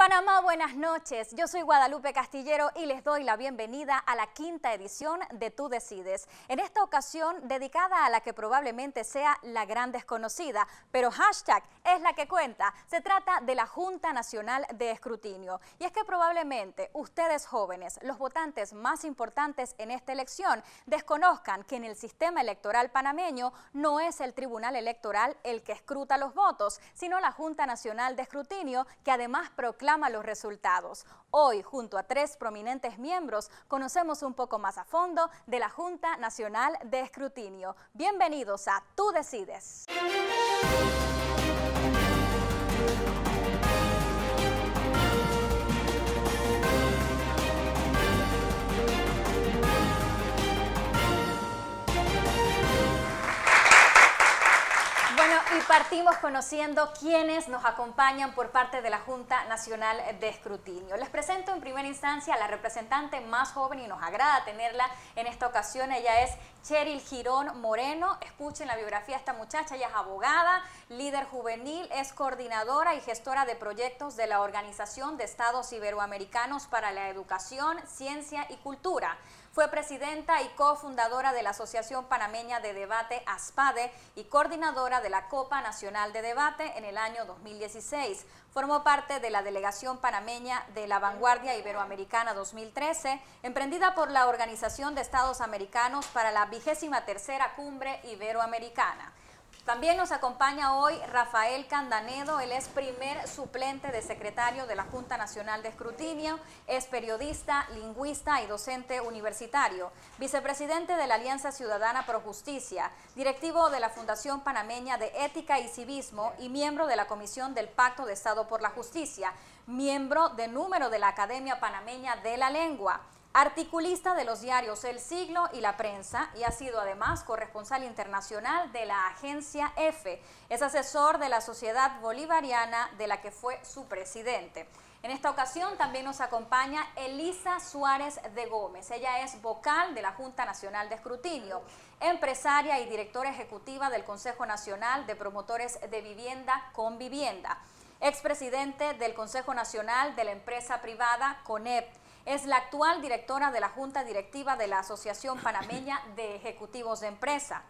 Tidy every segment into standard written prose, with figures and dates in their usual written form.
Panamá, buenas noches. Yo soy Guadalupe Castillero y les doy la bienvenida a la quinta edición de Tú Decides. En esta ocasión dedicada a la que probablemente sea la gran desconocida, pero hashtag es la que cuenta. Se trata de la Junta Nacional de Escrutinio. Y es que probablemente ustedes jóvenes, los votantes más importantes en esta elección, desconozcan que en el sistema electoral panameño no es el Tribunal Electoral el que escruta los votos, sino la Junta Nacional de Escrutinio, que además proclama los resultados. Hoy, junto a 3 prominentes miembros, conocemos un poco más a fondo de la Junta Nacional de Escrutinio. Bienvenidos a Tú Decides. Y partimos conociendo quiénes nos acompañan por parte de la Junta Nacional de Escrutinio. Les presento en primera instancia a la representante más joven y nos agrada tenerla en esta ocasión. Ella es Cheryl Girón Moreno. Escuchen la biografía de esta muchacha. Ella es abogada, líder juvenil, es coordinadora y gestora de proyectos de la Organización de Estados Iberoamericanos para la Educación, Ciencia y Cultura. Fue presidenta y cofundadora de la Asociación Panameña de Debate ASPADE y coordinadora de la Copa Nacional de Debate en el año 2016. Formó parte de la delegación panameña de la Vanguardia Iberoamericana 2013, emprendida por la Organización de Estados Americanos para la 23ª Cumbre Iberoamericana. También nos acompaña hoy Rafael Candanedo. Él es primer suplente de secretario de la Junta Nacional de Escrutinio, es periodista, lingüista y docente universitario, vicepresidente de la Alianza Ciudadana Pro Justicia, directivo de la Fundación Panameña de Ética y Civismo y miembro de la Comisión del Pacto de Estado por la Justicia, miembro de número de la Academia Panameña de la Lengua, articulista de los diarios El Siglo y La Prensa y ha sido además corresponsal internacional de la agencia EFE. Es asesor de la Sociedad Bolivariana, de la que fue su presidente. En esta ocasión también nos acompaña Elisa Suárez de Gómez. Ella es vocal de la Junta Nacional de Escrutinio, empresaria y directora ejecutiva del Consejo Nacional de Promotores de Vivienda Convivienda, expresidente del Consejo Nacional de la Empresa Privada CONEP. Es la actual directora de la Junta Directiva de la Asociación Panameña de Ejecutivos de Empresa.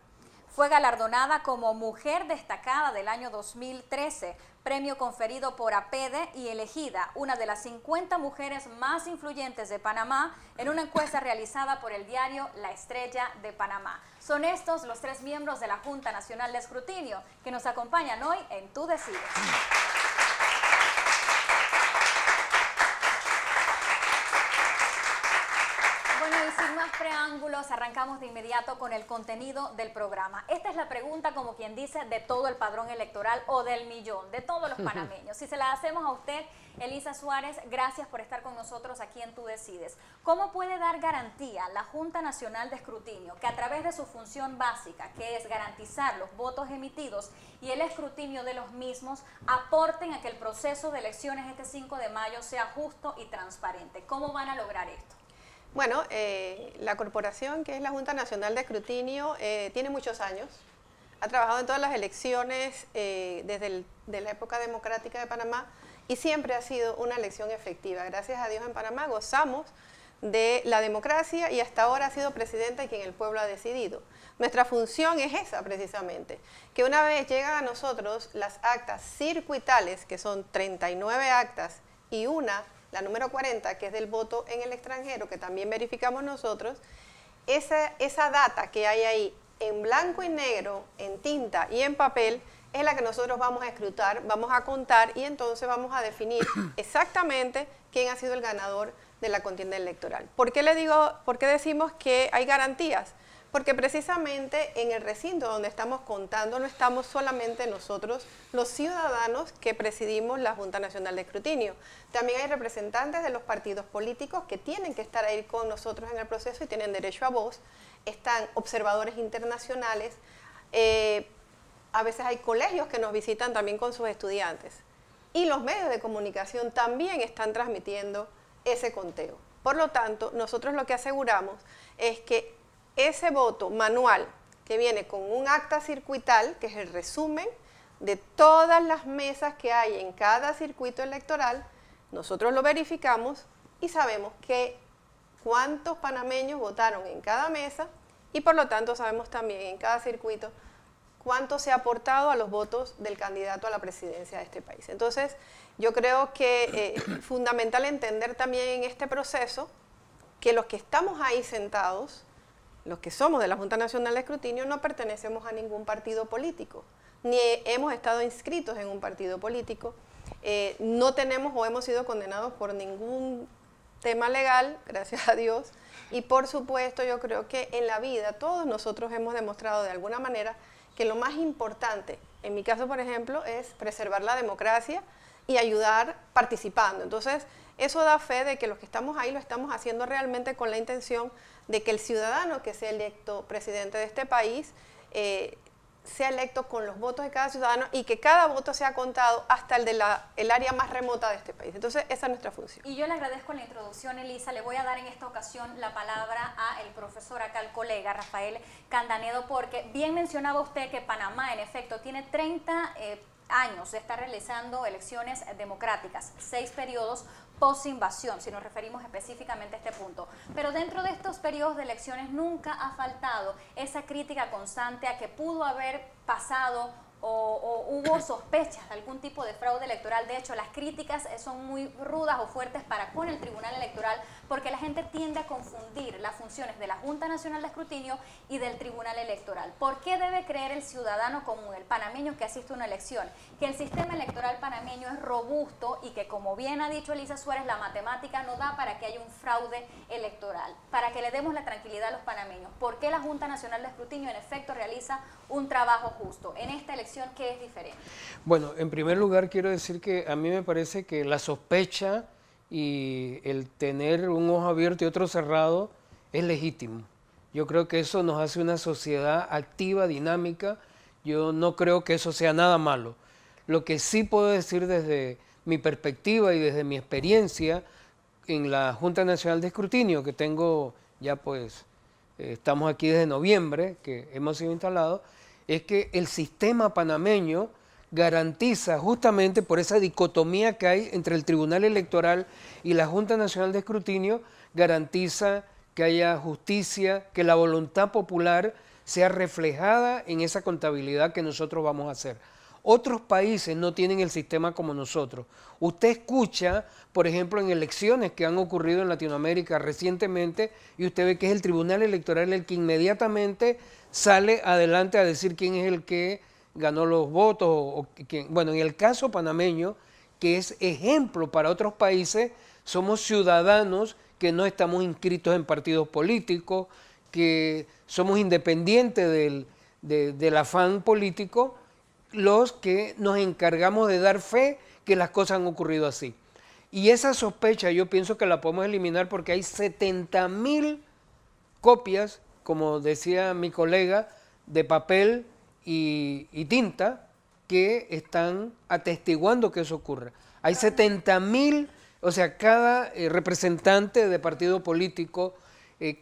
Fue galardonada como Mujer Destacada del año 2013, premio conferido por APEDE y elegida una de las 50 mujeres más influyentes de Panamá en una encuesta realizada por el diario La Estrella de Panamá. Son estos los 3 miembros de la Junta Nacional de Escrutinio que nos acompañan hoy en Tú Decides. Sin más preámbulos, arrancamos de inmediato con el contenido del programa. Esta es la pregunta, como quien dice, de todo el padrón electoral o del millón, de todos los panameños. Si se la hacemos a usted, Elisa Suárez, gracias por estar con nosotros aquí en Tú Decides. ¿Cómo puede dar garantía la Junta Nacional de Escrutinio que a través de su función básica, que es garantizar los votos emitidos y el escrutinio de los mismos, aporten a que el proceso de elecciones este 5 de mayo sea justo y transparente? ¿Cómo van a lograr esto? Bueno, la corporación, que es la Junta Nacional de Escrutinio, tiene muchos años. Ha trabajado en todas las elecciones desde la época democrática de Panamá y siempre ha sido una elección efectiva. Gracias a Dios en Panamá gozamos de la democracia y hasta ahora ha sido presidenta y quien el pueblo ha decidido. Nuestra función es esa precisamente, que una vez llegan a nosotros las actas circuitales, que son 39 actas y la número 40, que es del voto en el extranjero, que también verificamos nosotros, esa data que hay ahí en blanco y negro, en tinta y en papel, es la que nosotros vamos a escrutar, vamos a contar y entonces vamos a definir exactamente quién ha sido el ganador de la contienda electoral. ¿Por qué decimos que hay garantías? Porque precisamente en el recinto donde estamos contando no estamos solamente nosotros, los ciudadanos que presidimos la Junta Nacional de Escrutinio. También hay representantes de los partidos políticos que tienen que estar ahí con nosotros en el proceso y tienen derecho a voz. Están observadores internacionales, a veces hay colegios que nos visitan también con sus estudiantes. Y los medios de comunicación también están transmitiendo ese conteo. Por lo tanto, nosotros lo que aseguramos es que ese voto manual que viene con un acta circuital, que es el resumen de todas las mesas que hay en cada circuito electoral, nosotros lo verificamos y sabemos que cuántos panameños votaron en cada mesa y por lo tanto sabemos también en cada circuito cuánto se ha aportado a los votos del candidato a la presidencia de este país. Entonces, yo creo que es fundamental entender también en este proceso que los que estamos ahí sentados, los que somos de la Junta Nacional de Escrutinio, no pertenecemos a ningún partido político, ni hemos estado inscritos en un partido político, no tenemos o hemos sido condenados por ningún tema legal, gracias a Dios, y por supuesto yo creo que en la vida todos nosotros hemos demostrado de alguna manera que lo más importante, en mi caso por ejemplo, es preservar la democracia y ayudar participando. Entonces, eso da fe de que los que estamos ahí lo estamos haciendo realmente con la intención de que el ciudadano que sea electo presidente de este país sea electo con los votos de cada ciudadano y que cada voto sea contado hasta el de el área más remota de este país. Entonces, esa es nuestra función. Y yo le agradezco la introducción, Elisa. Le voy a dar en esta ocasión la palabra al profesor, acá al colega Rafael Candanedo, porque bien mencionaba usted que Panamá, en efecto, tiene 30 años de estar realizando elecciones democráticas, 6 periodos post-invasión, si nos referimos específicamente a este punto. Pero dentro de estos periodos de elecciones nunca ha faltado esa crítica constante a que pudo haber pasado o hubo sospechas de algún tipo de fraude electoral. De hecho, las críticas son muy rudas o fuertes para con el Tribunal Electoral porque la gente tiende a confundir las funciones de la Junta Nacional de Escrutinio y del Tribunal Electoral. ¿Por qué debe creer el ciudadano común, el panameño que asiste a una elección, que el sistema electoral panameño es robusto y que, como bien ha dicho Elisa Suárez, la matemática no da para que haya un fraude electoral? Para que le demos la tranquilidad a los panameños. ¿Por qué la Junta Nacional de Escrutinio en efecto realiza un trabajo justo? En esta elección, ¿qué es diferente? Bueno, en primer lugar quiero decir que a mí me parece que la sospecha y el tener un ojo abierto y otro cerrado es legítimo. Yo creo que eso nos hace una sociedad activa, dinámica. Yo no creo que eso sea nada malo. Lo que sí puedo decir desde mi perspectiva y desde mi experiencia en la Junta Nacional de Escrutinio, que tengo ya pues, estamos aquí desde noviembre, que hemos sido instalados, es que el sistema panameño garantiza, justamente por esa dicotomía que hay entre el Tribunal Electoral y la Junta Nacional de Escrutinio, garantiza que haya justicia, que la voluntad popular sea reflejada en esa contabilidad que nosotros vamos a hacer. Otros países no tienen el sistema como nosotros. Usted escucha, por ejemplo, en elecciones que han ocurrido en Latinoamérica recientemente, y usted ve que es el Tribunal Electoral el que inmediatamente sale adelante a decir quién es el que ganó los votos. Bueno, en el caso panameño, que es ejemplo para otros países, somos ciudadanos que no estamos inscritos en partidos políticos, que somos independientes del afán político, los que nos encargamos de dar fe que las cosas han ocurrido así. Y esa sospecha yo pienso que la podemos eliminar porque hay 70.000 copias, como decía mi colega, de papel y tinta que están atestiguando que eso ocurre. Hay 70.000, o sea, cada representante de partido político,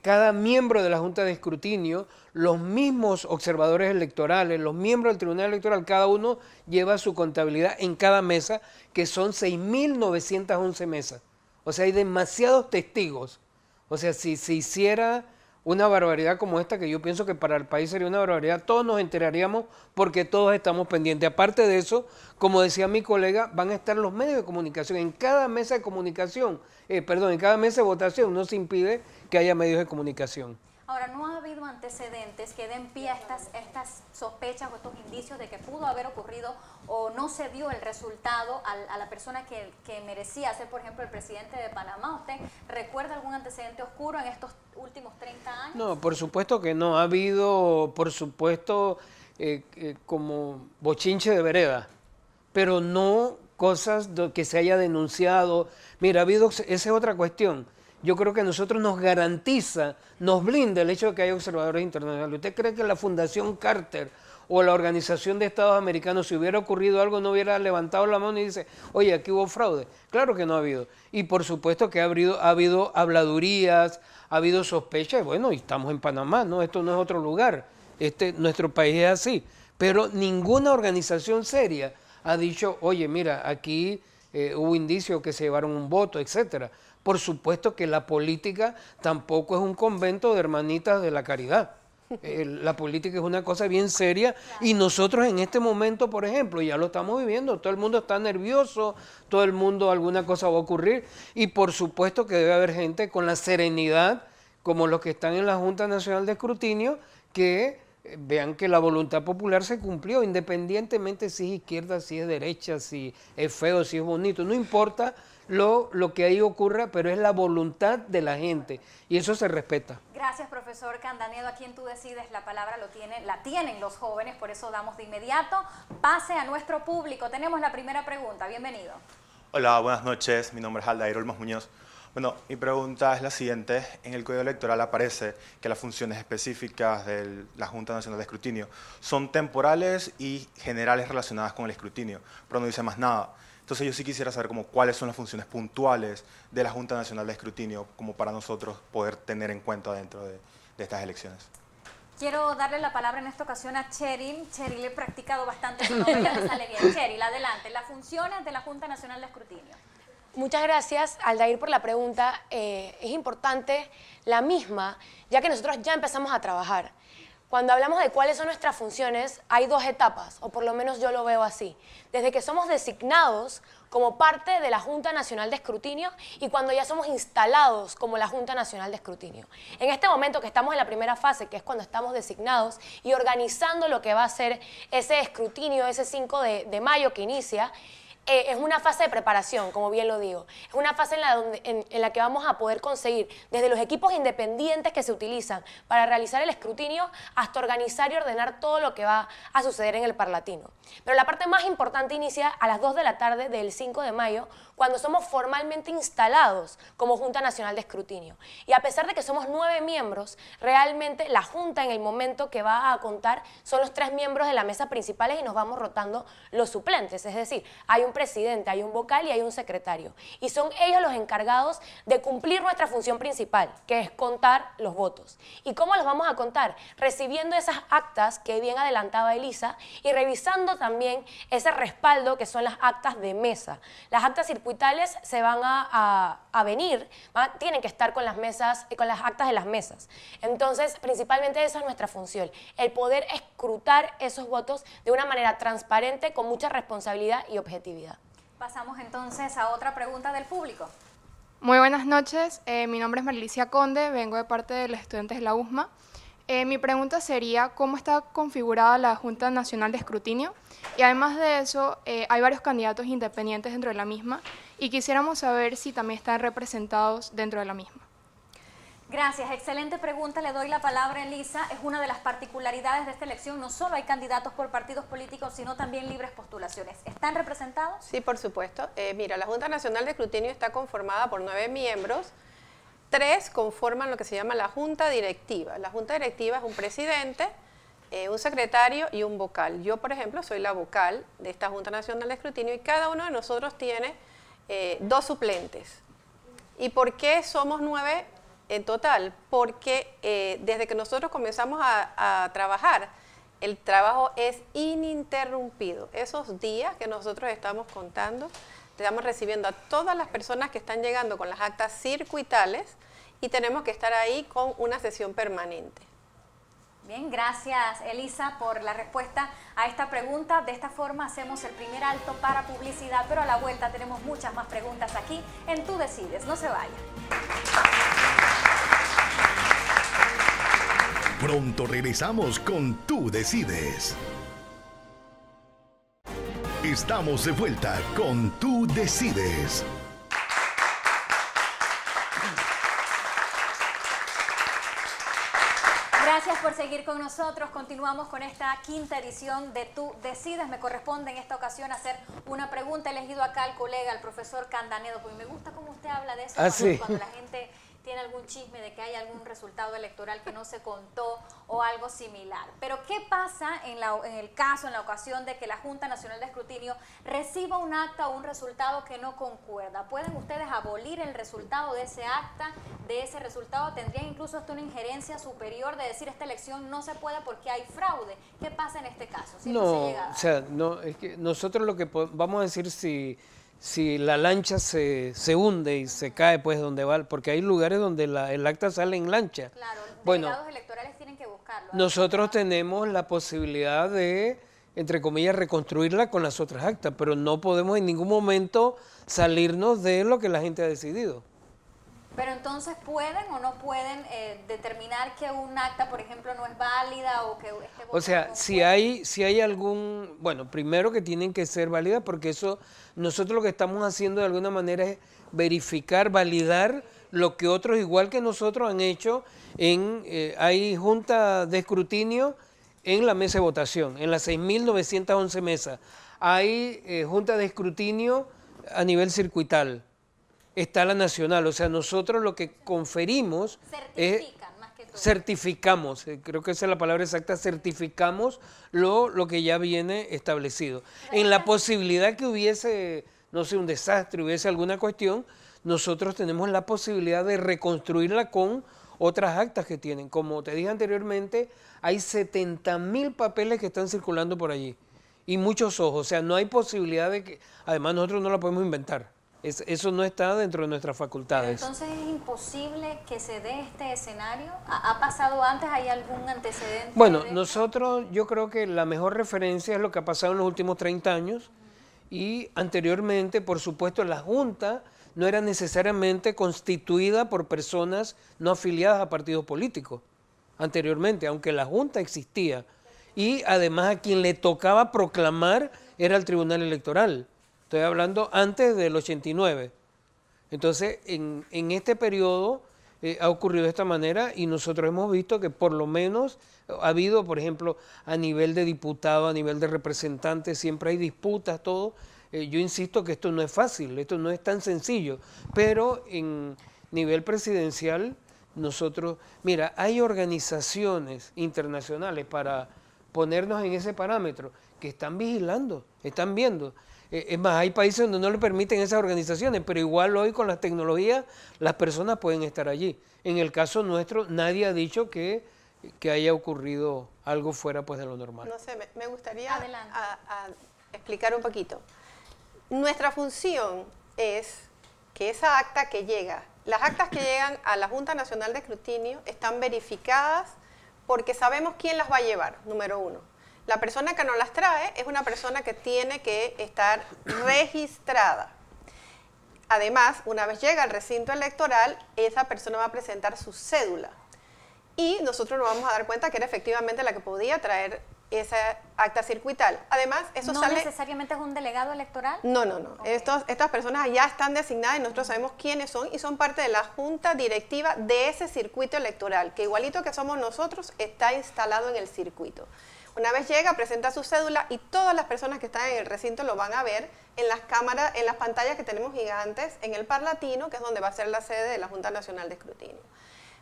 cada miembro de la Junta de Escrutinio, los mismos observadores electorales, los miembros del Tribunal Electoral, cada uno lleva su contabilidad en cada mesa, que son 6.911 mesas. O sea, hay demasiados testigos. O sea, si se hiciera una barbaridad como esta, que yo pienso que para el país sería una barbaridad, todos nos enteraríamos porque todos estamos pendientes. Aparte de eso, como decía mi colega, van a estar los medios de comunicación. En cada mesa de comunicación, en cada mesa de votación no se impide que haya medios de comunicación. Ahora, ¿no ha habido antecedentes que den pie a estas sospechas o estos indicios de que pudo haber ocurrido o no se dio el resultado a la persona que merecía ser, por ejemplo, el presidente de Panamá? ¿Usted recuerda algún antecedente oscuro en estos últimos 30 años? No, por supuesto que no. Ha habido, por supuesto, como bochinche de vereda, pero no cosas que se haya denunciado. Mira, ha habido, esa es otra cuestión. Yo creo que a nosotros nos garantiza, nos blinda el hecho de que haya observadores internacionales. ¿Usted cree que la Fundación Carter o la Organización de Estados Americanos, si hubiera ocurrido algo, no hubiera levantado la mano y dice, oye, aquí hubo fraude? Claro que no ha habido. Y por supuesto que ha habido habladurías, ha habido sospechas. Bueno, y estamos en Panamá, ¿no? Esto no es otro lugar. Nuestro país es así. Pero ninguna organización seria ha dicho, oye, mira, aquí hubo indicios que se llevaron un voto, etcétera. Por supuesto que la política tampoco es un convento de hermanitas de la caridad. La política es una cosa bien seria y nosotros en este momento, por ejemplo, ya lo estamos viviendo, todo el mundo está nervioso, todo el mundo alguna cosa va a ocurrir y por supuesto que debe haber gente con la serenidad, como los que están en la Junta Nacional de Escrutinio, que vean que la voluntad popular se cumplió, independientemente si es izquierda, si es derecha, si es feo, si es bonito, no importa lo que ahí ocurra, pero es la voluntad de la gente y eso se respeta. Gracias, profesor Candanedo. A quien tú decides, la palabra la tienen los jóvenes, por eso damos de inmediato pase a nuestro público. Tenemos la primera pregunta, bienvenido. Hola, buenas noches, mi nombre es Aldair Olmos Muñoz. Bueno, mi pregunta es la siguiente. En el Código Electoral aparece que las funciones específicas de la Junta Nacional de Escrutinio son temporales y generales relacionadas con el escrutinio, pero no dice más nada. Entonces yo sí quisiera saber cuáles son las funciones puntuales de la Junta Nacional de Escrutinio como para nosotros poder tener en cuenta dentro de estas elecciones. Quiero darle la palabra en esta ocasión a Cheryl. Cheryl, he practicado bastante su nombre, ya me sale bien. Cheryl, adelante. Las funciones de la Junta Nacional de Escrutinio. Muchas gracias, Aldair, por la pregunta. Es importante la misma, ya que nosotros ya empezamos a trabajar. Cuando hablamos de cuáles son nuestras funciones, hay dos etapas, o por lo menos yo lo veo así. Desde que somos designados como parte de la Junta Nacional de Escrutinio y cuando ya somos instalados como la Junta Nacional de Escrutinio. En este momento que estamos en la primera fase, que es cuando estamos designados y organizando lo que va a ser ese escrutinio, ese 5 de mayo que inicia, es una fase de preparación, como bien lo digo. Es una fase en la que vamos a poder conseguir desde los equipos independientes que se utilizan para realizar el escrutinio hasta organizar y ordenar todo lo que va a suceder en el Parlatino. Pero la parte más importante inicia a las 2 de la tarde del 5 de mayo, cuando somos formalmente instalados como Junta Nacional de Escrutinio. Y a pesar de que somos 9 miembros, realmente la Junta en el momento que va a contar son los 3 miembros de la mesa principales y nos vamos rotando los suplentes. Es decir, hay un presidente, hay un vocal y hay un secretario. Y son ellos los encargados de cumplir nuestra función principal, que es contar los votos. ¿Y cómo los vamos a contar? Recibiendo esas actas que bien adelantaba Elisa y revisando también ese respaldo que son las actas de mesa. Las actas circuitales se van a venir, tienen que estar con las mesas, con las actas de las mesas. Entonces, principalmente esa es nuestra función, el poder escrutar esos votos de una manera transparente, con mucha responsabilidad y objetividad. Pasamos entonces a otra pregunta del público. Muy buenas noches, mi nombre es Marilicia Conde, vengo de parte de los estudiantes de la USMA. Mi pregunta sería, ¿cómo está configurada la Junta Nacional de Escrutinio? Y además de eso, hay varios candidatos independientes dentro de la misma y quisiéramos saber si también están representados dentro de la misma. Gracias, excelente pregunta. Le doy la palabra a Elisa. Es una de las particularidades de esta elección. No solo hay candidatos por partidos políticos, sino también libres postulaciones. ¿Están representados? Sí, por supuesto. Mira, la Junta Nacional de Escrutinio está conformada por 9 miembros. 3 conforman lo que se llama la Junta Directiva. La Junta Directiva es un presidente, un secretario y un vocal. Yo, por ejemplo, soy la vocal de esta Junta Nacional de Escrutinio y cada uno de nosotros tiene 2 suplentes. ¿Y por qué somos 9 en total? Porque desde que nosotros comenzamos a trabajar, el trabajo es ininterrumpido. Esos días que nosotros estamos contando, estamos recibiendo a todas las personas que están llegando con las actas circuitales y tenemos que estar ahí con una sesión permanente. Bien, gracias Elisa por la respuesta a esta pregunta. De esta forma hacemos el primer alto para publicidad, pero a la vuelta tenemos muchas más preguntas aquí en Tú Decides. No se vaya. Pronto regresamos con Tú Decides. Estamos de vuelta con Tú Decides. Gracias por seguir con nosotros. Continuamos con esta quinta edición de Tú Decides. Me corresponde en esta ocasión hacer una pregunta. He elegido acá al colega, al profesor Candanedo, porque me gusta cómo usted habla de eso cuando la gente tiene algún chisme de que hay algún resultado electoral que no se contó o algo similar. Pero ¿qué pasa en la ocasión de que la Junta Nacional de Escrutinio reciba un acta o un resultado que no concuerda? ¿Pueden ustedes abolir el resultado de ese acta, de ese resultado? ¿Tendrían incluso hasta una injerencia superior de decir esta elección no se puede porque hay fraude? ¿Qué pasa en este caso? Si no, o sea, no, es que nosotros lo que vamos a decir si la lancha se hunde y se cae, pues donde va, porque hay lugares donde el acta sale en lancha. Claro, Bueno, delegados electorales tienen que buscarlo. nosotros tenemos la posibilidad de, entre comillas, reconstruirla con las otras actas, pero no podemos en ningún momento salirnos de lo que la gente ha decidido. Pero entonces, ¿pueden o no pueden determinar que un acta, por ejemplo, no es válida o que este voto O sea, no si hay algún, bueno, primero que tienen que ser válidas, porque eso, nosotros lo que estamos haciendo de alguna manera es verificar, validar lo que otros igual que nosotros han hecho hay junta de escrutinio en la mesa de votación, en las 6.911 mesas. Hay junta de escrutinio a nivel circuital. Está la nacional, o sea, nosotros lo que conferimos certifican más que todo. certificamos, creo que esa es la palabra exacta, certificamos lo que ya viene establecido. En la posibilidad que hubiese, no sé, un desastre, hubiese alguna cuestión, nosotros tenemos la posibilidad de reconstruirla con otras actas que tienen. Como te dije anteriormente, hay 70.000 papeles que están circulando por allí y muchos ojos, o sea, no hay posibilidad de que, además nosotros no la podemos inventar. Eso no está dentro de nuestras facultades. Pero entonces es imposible que se dé este escenario. ¿Ha pasado antes? ¿Hay algún antecedente? Bueno, nosotros, yo creo que la mejor referencia es lo que ha pasado en los últimos 30 años y anteriormente, por supuesto, la Junta no era necesariamente constituida por personas no afiliadas a partidos políticos. Anteriormente, aunque la Junta existía y además a quien le tocaba proclamar era el Tribunal Electoral. Estoy hablando antes del 89. Entonces, en este periodo ha ocurrido de esta manera y nosotros hemos visto que por lo menos ha habido, por ejemplo, a nivel de diputado, a nivel de representantes, siempre hay disputas, todo. Yo insisto que esto no es fácil, esto no es tan sencillo, pero en nivel presidencial nosotros, mira, hay organizaciones internacionales para ponernos en ese parámetro que están vigilando, están viendo. Es más, hay países donde no le permiten esas organizaciones, pero igual hoy con las tecnologías las personas pueden estar allí. En el caso nuestro, nadie ha dicho que haya ocurrido algo fuera pues de lo normal. No sé, me gustaría explicar un poquito. Nuestra función es que esa acta que llega, las actas que llegan a la Junta Nacional de Escrutinio están verificadas porque sabemos quién las va a llevar, número uno. La persona que nos las trae es una persona que tiene que estar registrada. Además, una vez llega al recinto electoral, esa persona va a presentar su cédula. Y nosotros nos vamos a dar cuenta que era efectivamente la que podía traer esa acta circuital. Además, eso ¿No necesariamente es un delegado electoral? No, no, no. Okay. Estas personas ya están designadas y nosotros sabemos quiénes son y son parte de la junta directiva de ese circuito electoral, que igualito que somos nosotros, está instalado en el circuito. Una vez llega, presenta su cédula y todas las personas que están en el recinto lo van a ver en las cámaras, en las pantallas que tenemos gigantes, en el Parlatino, que es donde va a ser la sede de la Junta Nacional de Escrutinio.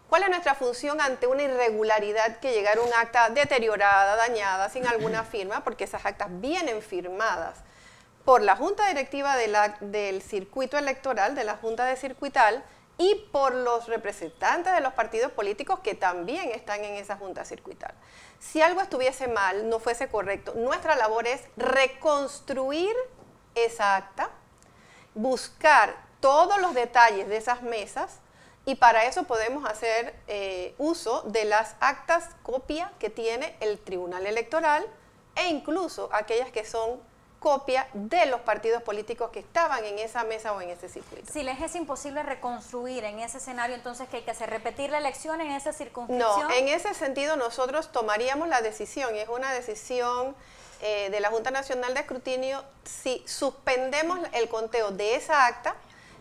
¿Cuál es nuestra función ante una irregularidad que llegara un acta deteriorada, dañada, sin alguna firma? Porque esas actas vienen firmadas por la Junta Directiva del Circuito Electoral, de la Junta de Circuital, y por los representantes de los partidos políticos que también están en esa Junta Circuital. Si algo estuviese mal, no fuese correcto, nuestra labor es reconstruir esa acta, buscar todos los detalles de esas mesas, y para eso podemos hacer uso de las actas copia que tiene el Tribunal Electoral e incluso aquellas que son copia de los partidos políticos que estaban en esa mesa o en ese circuito. Si les es imposible reconstruir en ese escenario, entonces ¿qué hay que hacer? ¿Repetir la elección en esa circunscripción? No, en ese sentido nosotros tomaríamos la decisión, y es una decisión de la Junta Nacional de Escrutinio, si suspendemos el conteo de esa acta,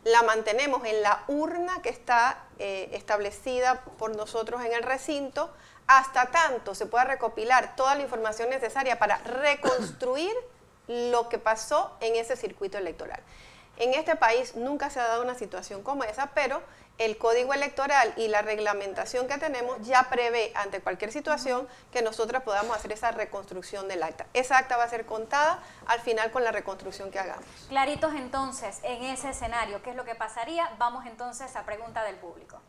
la mantenemos en la urna que está establecida por nosotros en el recinto, hasta tanto se pueda recopilar toda la información necesaria para reconstruir lo que pasó en ese circuito electoral. En este país nunca se ha dado una situación como esa, pero el Código Electoral y la reglamentación que tenemos ya prevé ante cualquier situación que nosotros podamos hacer esa reconstrucción del acta. Esa acta va a ser contada al final con la reconstrucción que hagamos. Claritos entonces, en ese escenario, ¿qué es lo que pasaría? Vamos entonces a pregunta del público.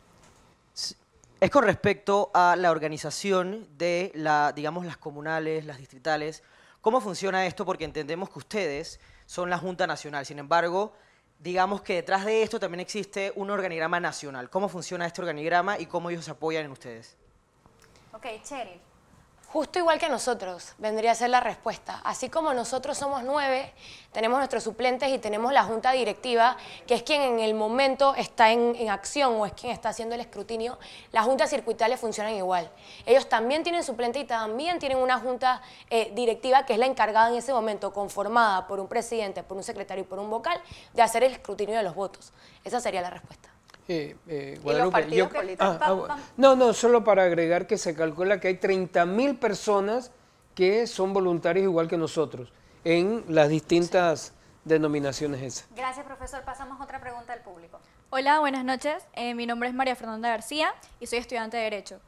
Es con respecto a la organización de digamos, las comunales, las distritales. ¿Cómo funciona esto? Porque entendemos que ustedes son la Junta Nacional, sin embargo, digamos que detrás de esto también existe un organigrama nacional. ¿Cómo funciona este organigrama y cómo ellos se apoyan en ustedes? Ok, Cheryl. Justo igual que nosotros, vendría a ser la respuesta. Así como nosotros somos 9, tenemos nuestros suplentes y tenemos la junta directiva, que es quien en el momento está en acción o es quien está haciendo el escrutinio, las juntas circuitales funcionan igual. Ellos también tienen suplente y también tienen una junta directiva que es la encargada en ese momento, conformada por un presidente, por un secretario y por un vocal, de hacer el escrutinio de los votos. Esa sería la respuesta. Guadalupe, yo, no, solo para agregar que se calcula que hay 30.000 personas que son voluntarios igual que nosotros en las distintas denominaciones esas. Gracias, profesor. Pasamos a otra pregunta del público. Hola, buenas noches. Mi nombre es María Fernanda García y soy estudiante de Derecho.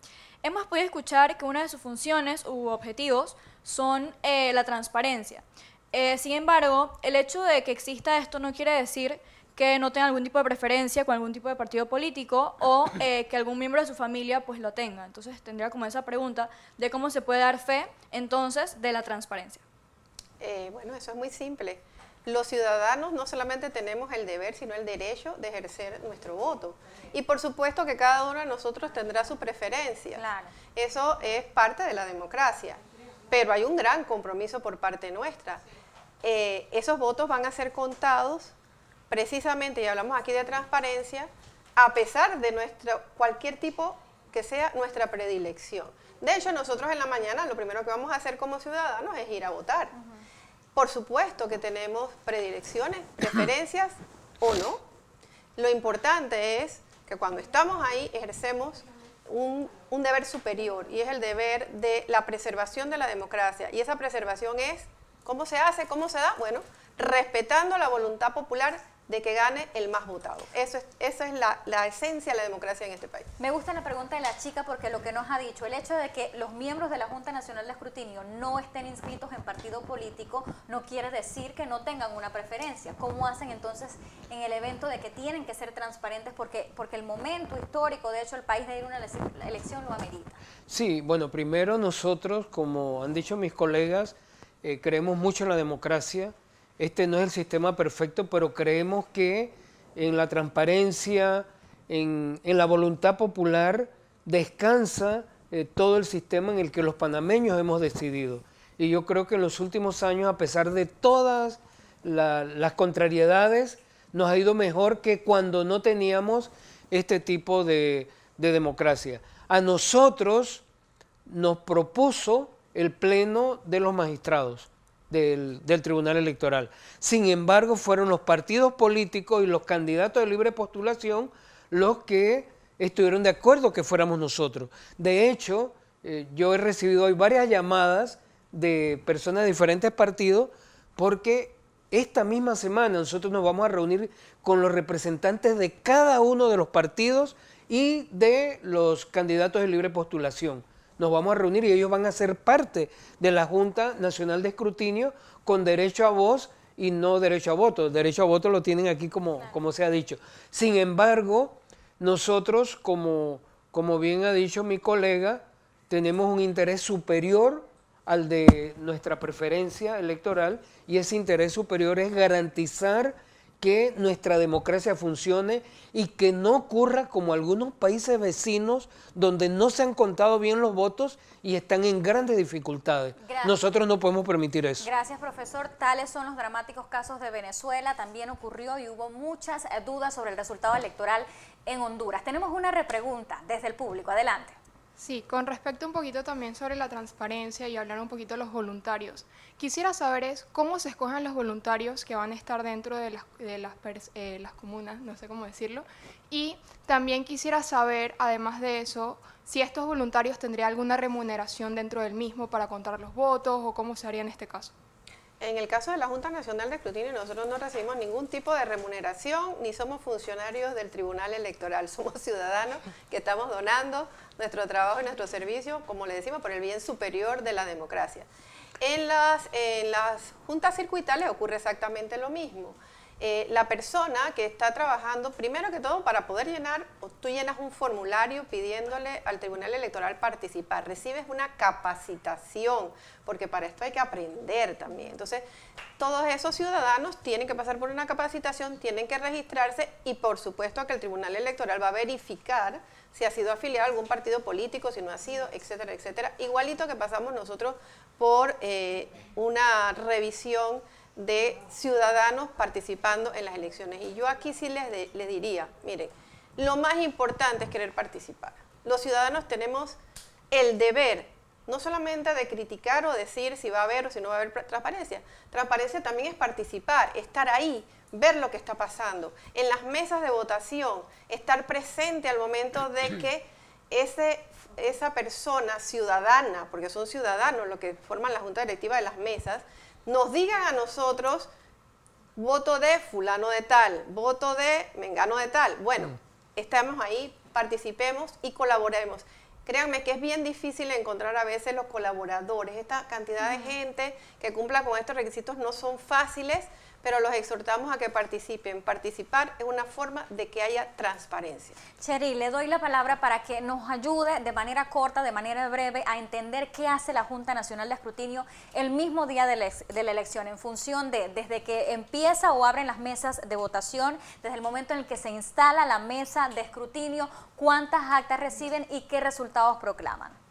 Hemos podido escuchar que una de sus funciones u objetivos son la transparencia. Sin embargo, el hecho de que exista esto no quiere decir que no tenga algún tipo de preferencia con algún tipo de partido político o que algún miembro de su familia pues lo tenga. Entonces tendría como esa pregunta de cómo se puede dar fe entonces de la transparencia. Bueno, eso es muy simple. Los ciudadanos no solamente tenemos el deber, sino el derecho de ejercer nuestro voto. Y por supuesto que cada uno de nosotros tendrá su preferencia. Claro. Eso es parte de la democracia. Pero hay un gran compromiso por parte nuestra. Esos votos van a ser contados precisamente, y hablamos aquí de transparencia, a pesar de cualquier tipo que sea nuestra predilección. De hecho, nosotros en la mañana lo primero que vamos a hacer como ciudadanos es ir a votar. Por supuesto que tenemos predilecciones, preferencias o no. Lo importante es que cuando estamos ahí ejercemos un deber superior, y es el deber de la preservación de la democracia. Y esa preservación es, ¿cómo se hace? ¿Cómo se da? Bueno, respetando la voluntad popular de que gane el más votado. Esa es la esencia de la democracia en este país. Me gusta la pregunta de la chica porque lo que nos ha dicho, el hecho de que los miembros de la Junta Nacional de Escrutinio no estén inscritos en partido político no quiere decir que no tengan una preferencia. ¿Cómo hacen entonces en el evento de que tienen que ser transparentes porque el momento histórico, de hecho, el país de ir a una elección lo amerita? Sí, bueno, primero nosotros, como han dicho mis colegas, creemos mucho en la democracia. Este no es el sistema perfecto, pero creemos que en la transparencia, en la voluntad popular, descansa todo el sistema en el que los panameños hemos decidido. Y yo creo que en los últimos años, a pesar de todas las contrariedades, nos ha ido mejor que cuando no teníamos este tipo de democracia. A nosotros nos propuso el Pleno de los Magistrados del Tribunal Electoral. Sin embargo, fueron los partidos políticos y los candidatos de libre postulación los que estuvieron de acuerdo que fuéramos nosotros. De hecho, yo he recibido hoy varias llamadas de personas de diferentes partidos porque esta misma semana nosotros nos vamos a reunir con los representantes de cada uno de los partidos y de los candidatos de libre postulación. Nos vamos a reunir y ellos van a ser parte de la Junta Nacional de Escrutinio con derecho a voz y no derecho a voto. Derecho a voto lo tienen aquí como se ha dicho. Sin embargo, nosotros, como bien ha dicho mi colega, tenemos un interés superior al de nuestra preferencia electoral, y ese interés superior es garantizar que nuestra democracia funcione y que no ocurra como algunos países vecinos donde no se han contado bien los votos y están en grandes dificultades. Gracias. Nosotros no podemos permitir eso. Gracias, profesor. Tales son los dramáticos casos de Venezuela. También ocurrió y hubo muchas dudas sobre el resultado electoral en Honduras. Tenemos una repregunta desde el público. Adelante. Sí, con respecto un poquito también sobre la transparencia y hablar un poquito de los voluntarios. Quisiera saber cómo se escogen los voluntarios que van a estar dentro de las comunas, no sé cómo decirlo. Y también quisiera saber, además de eso, si estos voluntarios tendrían alguna remuneración dentro del mismo para contar los votos o cómo se haría en este caso. En el caso de la Junta Nacional de Escrutinio, nosotros no recibimos ningún tipo de remuneración, ni somos funcionarios del Tribunal Electoral. Somos ciudadanos que estamos donando nuestro trabajo y nuestro servicio, como le decimos, por el bien superior de la democracia. En las juntas circuitales ocurre exactamente lo mismo. la persona que está trabajando, primero que todo, para poder llenar, tú llenas un formulario pidiéndole al Tribunal Electoral participar, recibes una capacitación, porque para esto hay que aprender también. Entonces, todos esos ciudadanos tienen que pasar por una capacitación, tienen que registrarse y por supuesto que el Tribunal Electoral va a verificar si ha sido afiliado a algún partido político, si no ha sido, etcétera, etcétera. Igualito que pasamos nosotros por una revisión de ciudadanos participando en las elecciones. Y yo aquí sí les diría, miren, lo más importante es querer participar. Los ciudadanos tenemos el deber, no solamente de criticar o decir si va a haber o si no va a haber transparencia. Transparencia también es participar, estar ahí, ver lo que está pasando. En las mesas de votación, estar presente al momento de que esa persona ciudadana, porque son ciudadanos los que forman la junta directiva de las mesas, nos digan a nosotros, voto de fulano de tal, voto de mengano de tal. Bueno, estamos ahí, participemos y colaboremos. Créanme que es bien difícil encontrar a veces los colaboradores. Esta cantidad de gente que cumpla con estos requisitos no son fáciles, pero los exhortamos a que participen. Participar es una forma de que haya transparencia. Cheri, le doy la palabra para que nos ayude de manera corta, de manera breve, a entender qué hace la Junta Nacional de Escrutinio el mismo día de la elección, en función de desde que empieza o abren las mesas de votación, desde el momento en el que se instala la mesa de escrutinio, cuántas actas reciben y qué resultados proclaman.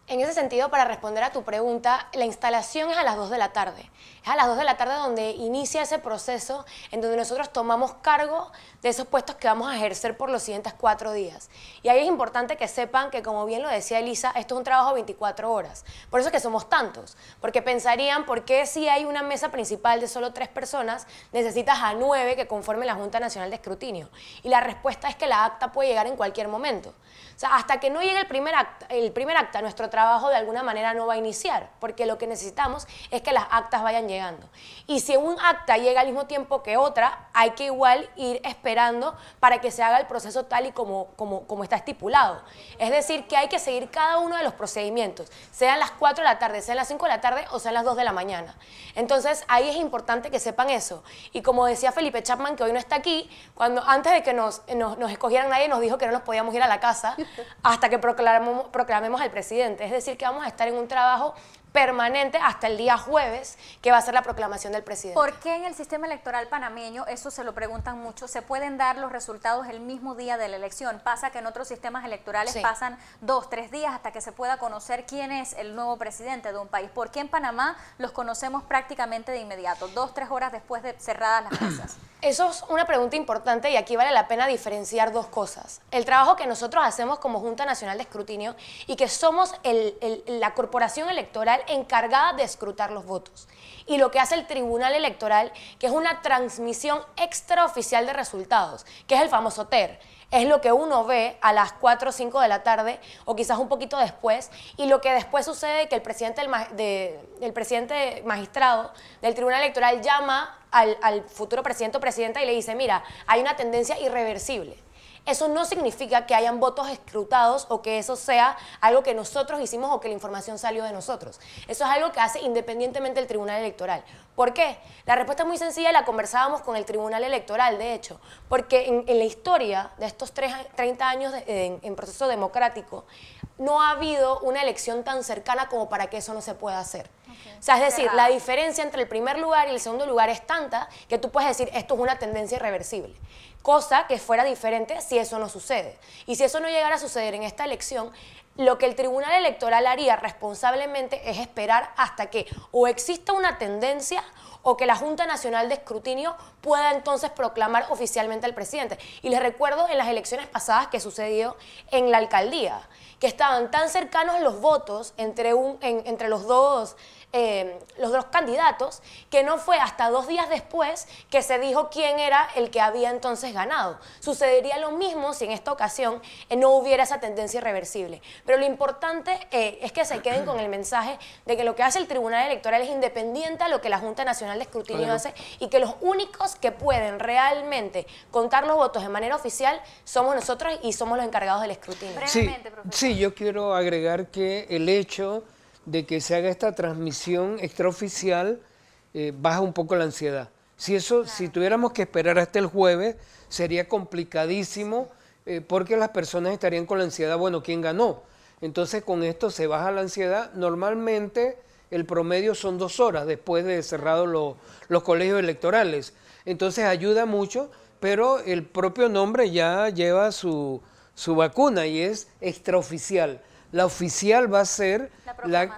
En ese sentido, para responder a tu pregunta, la instalación es a las 2 de la tarde. Es a las 2 de la tarde donde inicia ese proceso en donde nosotros tomamos cargo de esos puestos que vamos a ejercer por los siguientes 4 días. Y ahí es importante que sepan que, como bien lo decía Elisa, esto es un trabajo de 24 horas. Por eso es que somos tantos, porque pensarían, ¿por qué si hay una mesa principal de solo 3 personas, necesitas a 9 que conformen la Junta Nacional de Escrutinio? Y la respuesta es que la acta puede llegar en cualquier momento. O sea, hasta que no llegue el primer acta, nuestro trabajo de alguna manera no va a iniciar, porque lo que necesitamos es que las actas vayan llegando. Y si un acta llega al mismo tiempo que otra, hay que igual ir esperando para que se haga el proceso tal y como está estipulado. Es decir, que hay que seguir cada uno de los procedimientos, sean las 4 de la tarde, sean las 5 de la tarde o sean las 2 de la mañana. Entonces, ahí es importante que sepan eso. Y como decía Felipe Chapman, que hoy no está aquí, antes de que nos escogieran, nadie nos dijo que no nos podíamos ir a la casa hasta que proclamemos al presidente. Es decir, que vamos a estar en un trabajo permanente hasta el día jueves, que va a ser la proclamación del presidente. ¿Por qué en el sistema electoral panameño, eso se lo preguntan mucho, se pueden dar los resultados el mismo día de la elección? Pasa que en otros sistemas electorales pasan 2, 3 días hasta que se pueda conocer quién es el nuevo presidente de un país. ¿Por qué en Panamá los conocemos prácticamente de inmediato, 2, 3 horas después de cerradas las mesas? Eso es una pregunta importante y aquí vale la pena diferenciar 2 cosas. El trabajo que nosotros hacemos como Junta Nacional de Escrutinio y que somos la corporación electoral encargada de escrutar los votos. Y lo que hace el Tribunal Electoral, que es una transmisión extraoficial de resultados, que es el famoso TER. Es lo que uno ve a las 4 o 5 de la tarde o quizás un poquito después, y lo que después sucede que el presidente magistrado del Tribunal Electoral llama al futuro presidente o presidenta y le dice, mira, hay una tendencia irreversible. Eso no significa que hayan votos escrutados o que eso sea algo que nosotros hicimos o que la información salió de nosotros. Eso es algo que hace independientemente el Tribunal Electoral. ¿Por qué? La respuesta es muy sencilla y la conversábamos con el Tribunal Electoral, de hecho, porque en la historia de estos 30 años en proceso democrático, no ha habido una elección tan cercana como para que eso no se pueda hacer. O sea, es decir, la diferencia entre el primer lugar y el segundo lugar es tanta que tú puedes decir esto es una tendencia irreversible. Cosa que fuera diferente si eso no sucede. Y si eso no llegara a suceder en esta elección, lo que el Tribunal Electoral haría responsablemente es esperar hasta que o exista una tendencia o que la Junta Nacional de Escrutinio pueda entonces proclamar oficialmente al presidente. Y les recuerdo en las elecciones pasadas que sucedió en la alcaldía, que estaban tan cercanos los votos entre los dos candidatos, que no fue hasta 2 días después que se dijo quién era el que había entonces ganado. Sucedería lo mismo si en esta ocasión no hubiera esa tendencia irreversible. Pero lo importante es que se queden con el mensaje de que lo que hace el Tribunal Electoral es independiente a lo que la Junta Nacional de Escrutinio hace, y que los únicos que pueden realmente contar los votos de manera oficial somos nosotros y somos los encargados del escrutinio. Sí, yo quiero agregar que el hecho de que se haga esta transmisión extraoficial baja un poco la ansiedad. Si tuviéramos que esperar hasta el jueves, sería complicadísimo porque las personas estarían con la ansiedad, bueno, ¿quién ganó? Entonces con esto se baja la ansiedad. Normalmente el promedio son 2 horas después de cerrados los colegios electorales. Entonces ayuda mucho, pero el propio nombre ya lleva su vacuna y es extraoficial. La oficial va a ser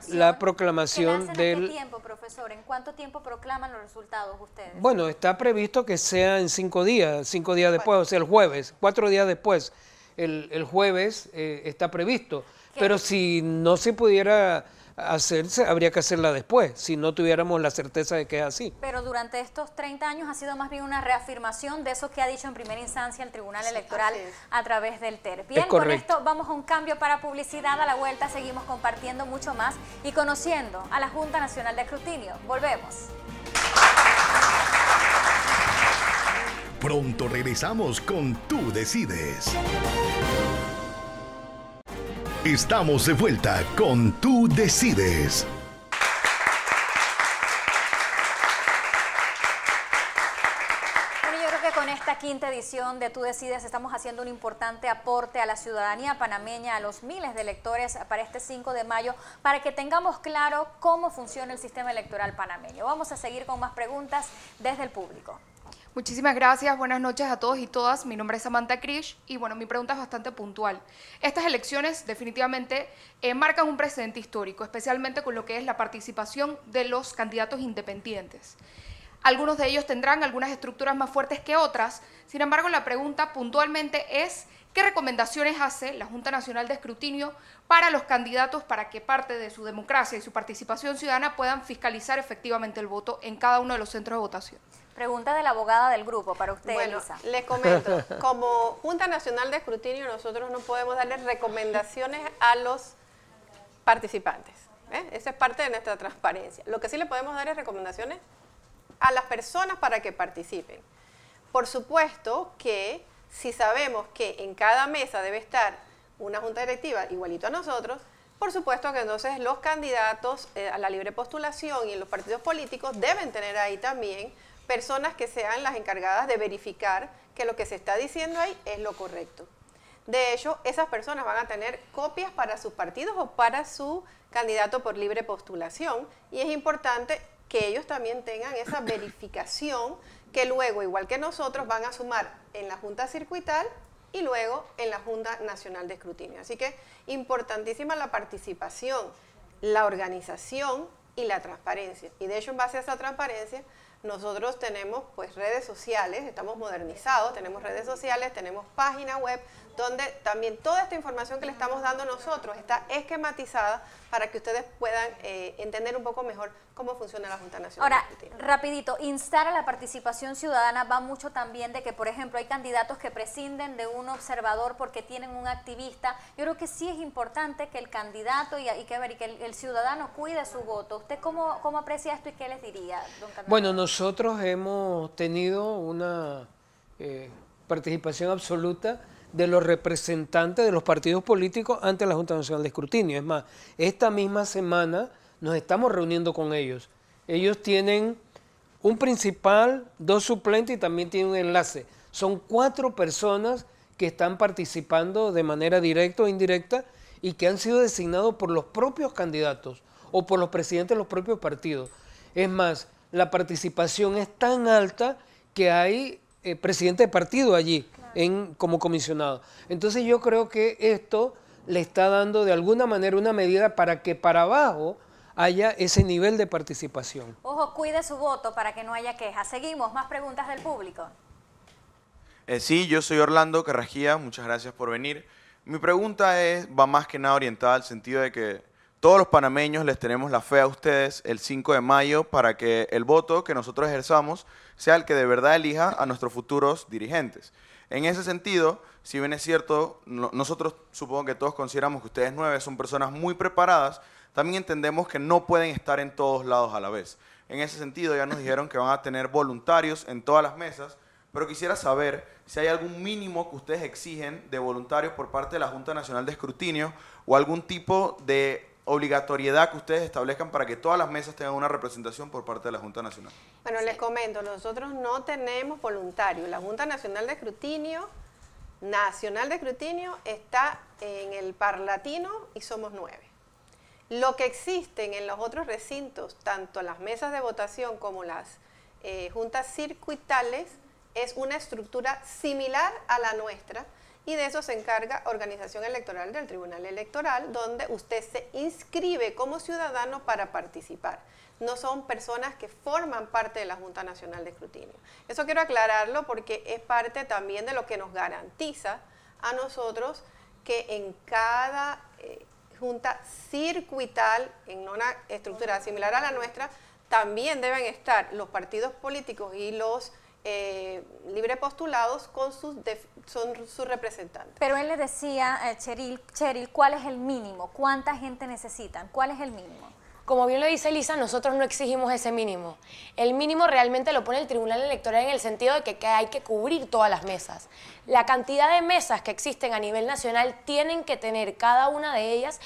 la proclamación del... ¿En qué tiempo, profesor? ¿En cuánto tiempo proclaman los resultados ustedes? Bueno, está previsto que sea en 5 días después, o sea, el jueves, 4 días después. El jueves está previsto. Pero si no se pudiera hacerse, habría que hacerla después, si no tuviéramos la certeza de que es así. Pero durante estos 30 años ha sido más bien una reafirmación de eso que ha dicho en primera instancia el Tribunal Electoral a través del TER. Bien, con esto vamos a un cambio para publicidad. A la vuelta seguimos compartiendo mucho más y conociendo a la Junta Nacional de Escrutinio. Volvemos. Pronto regresamos con Tú Decides. Estamos de vuelta con Tú Decides. Bueno, yo creo que con esta quinta edición de Tú Decides estamos haciendo un importante aporte a la ciudadanía panameña, a los miles de electores para este 5 de mayo, para que tengamos claro cómo funciona el sistema electoral panameño. Vamos a seguir con más preguntas desde el público. Muchísimas gracias, buenas noches a todos y todas. Mi nombre es Samantha Krish y bueno, mi pregunta es bastante puntual. Estas elecciones definitivamente marcan un precedente histórico, especialmente con lo que es la participación de los candidatos independientes. Algunos de ellos tendrán algunas estructuras más fuertes que otras, sin embargo la pregunta puntualmente es ¿qué recomendaciones hace la Junta Nacional de Escrutinio para los candidatos para que parte de su democracia y su participación ciudadana puedan fiscalizar efectivamente el voto en cada uno de los centros de votación? Pregunta de la abogada del grupo para usted, bueno, Elisa. Les comento, como Junta Nacional de Escrutinio nosotros no podemos darle recomendaciones a los participantes. Esa es parte de nuestra transparencia. Lo que sí le podemos dar es recomendaciones a las personas para que participen. Por supuesto que si sabemos que en cada mesa debe estar una junta directiva igualito a nosotros, por supuesto que entonces los candidatos a la libre postulación y en los partidos políticos deben tener ahí también personas que sean las encargadas de verificar que lo que se está diciendo ahí es lo correcto. De hecho, esas personas van a tener copias para sus partidos o para su candidato por libre postulación y es importante que ellos también tengan esa verificación que luego, igual que nosotros, van a sumar en la Junta Circuital y luego en la Junta Nacional de Escrutinio. Así que importantísima la participación, la organización y la transparencia. Y de hecho, en base a esa transparencia, nosotros tenemos pues redes sociales, estamos modernizados, tenemos redes sociales, tenemos página web, donde también toda esta información que le estamos dando nosotros está esquematizada para que ustedes puedan entender un poco mejor cómo funciona la Junta Nacional. Ahora, rapidito, instar a la participación ciudadana va mucho también de que, por ejemplo, hay candidatos que prescinden de un observador porque tienen un activista. Yo creo que sí es importante que el candidato y que el ciudadano cuide su voto. ¿Usted cómo aprecia esto y qué les diría, don Carlos? Bueno, nosotros hemos tenido una participación absoluta de los representantes de los partidos políticos ante la Junta Nacional de Escrutinio. Es más, esta misma semana nos estamos reuniendo con ellos. Ellos tienen un principal, 2 suplentes y también tienen un enlace. Son 4 personas que están participando de manera directa o indirecta y que han sido designados por los propios candidatos o por los presidentes de los propios partidos. Es más, la participación es tan alta que hay presidente de partido allí como comisionado. Entonces yo creo que esto le está dando de alguna manera una medida para que para abajo haya ese nivel de participación. Ojo, cuide su voto para que no haya quejas. Seguimos, más preguntas del público. Sí, yo soy Orlando Carrasquilla, muchas gracias por venir. Mi pregunta va más que nada orientada al sentido de que todos los panameños les tenemos la fe a ustedes el 5 de mayo para que el voto que nosotros ejerzamos sea el que de verdad elija a nuestros futuros dirigentes. En ese sentido, si bien es cierto, nosotros supongo que todos consideramos que ustedes 9 son personas muy preparadas, también entendemos que no pueden estar en todos lados a la vez. En ese sentido, ya nos dijeron que van a tener voluntarios en todas las mesas, pero quisiera saber si hay algún mínimo que ustedes exigen de voluntarios por parte de la Junta Nacional de Escrutinio o algún tipo de obligatoriedad que ustedes establezcan para que todas las mesas tengan una representación por parte de la Junta Nacional? Bueno, les comento, nosotros no tenemos voluntarios. La Junta Nacional de Escrutinio está en el Parlatino y somos 9. Lo que existen en los otros recintos, tanto las mesas de votación como las juntas circuitales, es una estructura similar a la nuestra, y de eso se encarga Organización Electoral del Tribunal Electoral, donde usted se inscribe como ciudadano para participar. No son personas que forman parte de la Junta Nacional de Escrutinio. Eso quiero aclararlo porque es parte también de lo que nos garantiza a nosotros que en cada junta circuital, en una estructura similar a la nuestra, también deben estar los partidos políticos y los libre postulados con sus representantes. Pero él le decía, Cheryl, ¿cuál es el mínimo? ¿Cuánta gente necesitan? ¿Cuál es el mínimo? Como bien lo dice Lisa, nosotros no exigimos ese mínimo. El mínimo realmente lo pone el Tribunal Electoral en el sentido de que hay que cubrir todas las mesas. La cantidad de mesas que existen a nivel nacional tienen que tener cada una de ellas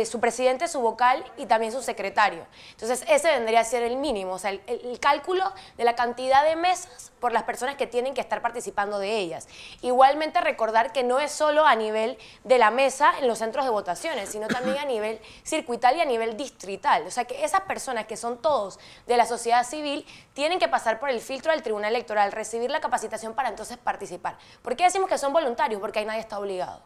su presidente, su vocal y también su secretario. Entonces ese vendría a ser el mínimo, o sea, el cálculo de la cantidad de mesas por las personas que tienen que estar participando de ellas. Igualmente recordar que no es solo a nivel de la mesa en los centros de votaciones, sino también a nivel circuital y a nivel distrital. O sea que esas personas que son todos de la sociedad civil tienen que pasar por el filtro del Tribunal Electoral, recibir la capacitación para entonces participar. ¿Por qué decimos que son voluntarios? Porque ahí nadie está obligado.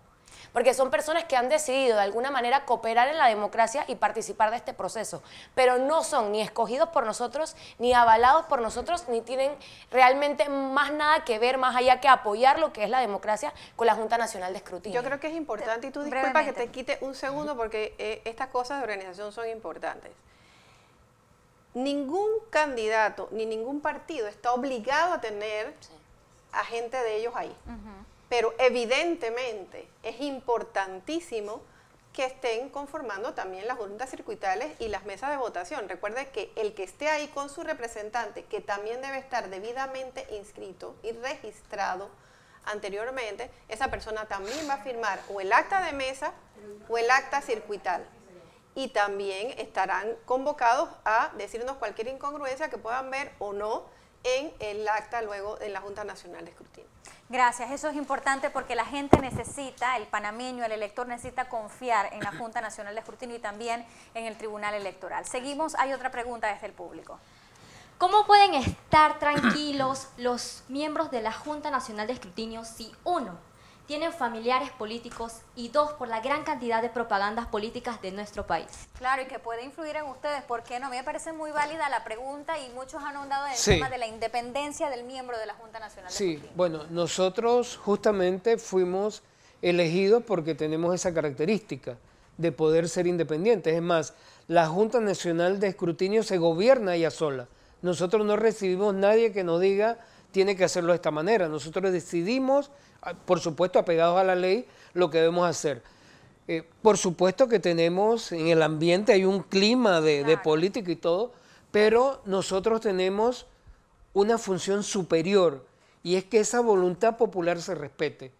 Porque son personas que han decidido de alguna manera cooperar en la democracia y participar de este proceso, pero no son ni escogidos por nosotros, ni avalados por nosotros, ni tienen realmente más nada que ver, más allá que apoyar lo que es la democracia con la Junta Nacional de Escrutinio. Yo creo que es importante, y tú disculpa que te quite un segundo porque estas cosas de organización son importantes. Ningún candidato ni ningún partido está obligado a tener a gente de ellos ahí. Pero evidentemente es importantísimo que estén conformando también las juntas circuitales y las mesas de votación. Recuerde que el que esté ahí con su representante, que también debe estar debidamente inscrito y registrado anteriormente, esa persona también va a firmar o el acta de mesa o el acta circuital. Y también estarán convocados a decirnos cualquier incongruencia que puedan ver o no en el acta luego de la Junta Nacional de Escrutinio. Gracias, eso es importante porque la gente necesita, el panameño, el elector necesita confiar en la Junta Nacional de Escrutinio y también en el Tribunal Electoral. Seguimos, hay otra pregunta desde el público. ¿Cómo pueden estar tranquilos los miembros de la Junta Nacional de Escrutinio si uno, tienen familiares políticos y dos, por la gran cantidad de propagandas políticas de nuestro país? Claro, y que puede influir en ustedes, ¿por qué no? A mí me parece muy válida la pregunta y muchos han ahondado en el tema de la independencia del miembro de la Junta Nacional de Escrutinio. Sí, bueno, nosotros justamente fuimos elegidos porque tenemos esa característica de poder ser independientes. Es más, la Junta Nacional de Escrutinio se gobierna ella sola. Nosotros no recibimos nadie que nos diga tiene que hacerlo de esta manera. Nosotros decidimos, por supuesto, apegados a la ley, lo que debemos hacer. Por supuesto que tenemos, en el ambiente hay un clima de política y todo, pero nosotros tenemos una función superior y es que esa voluntad popular se respete.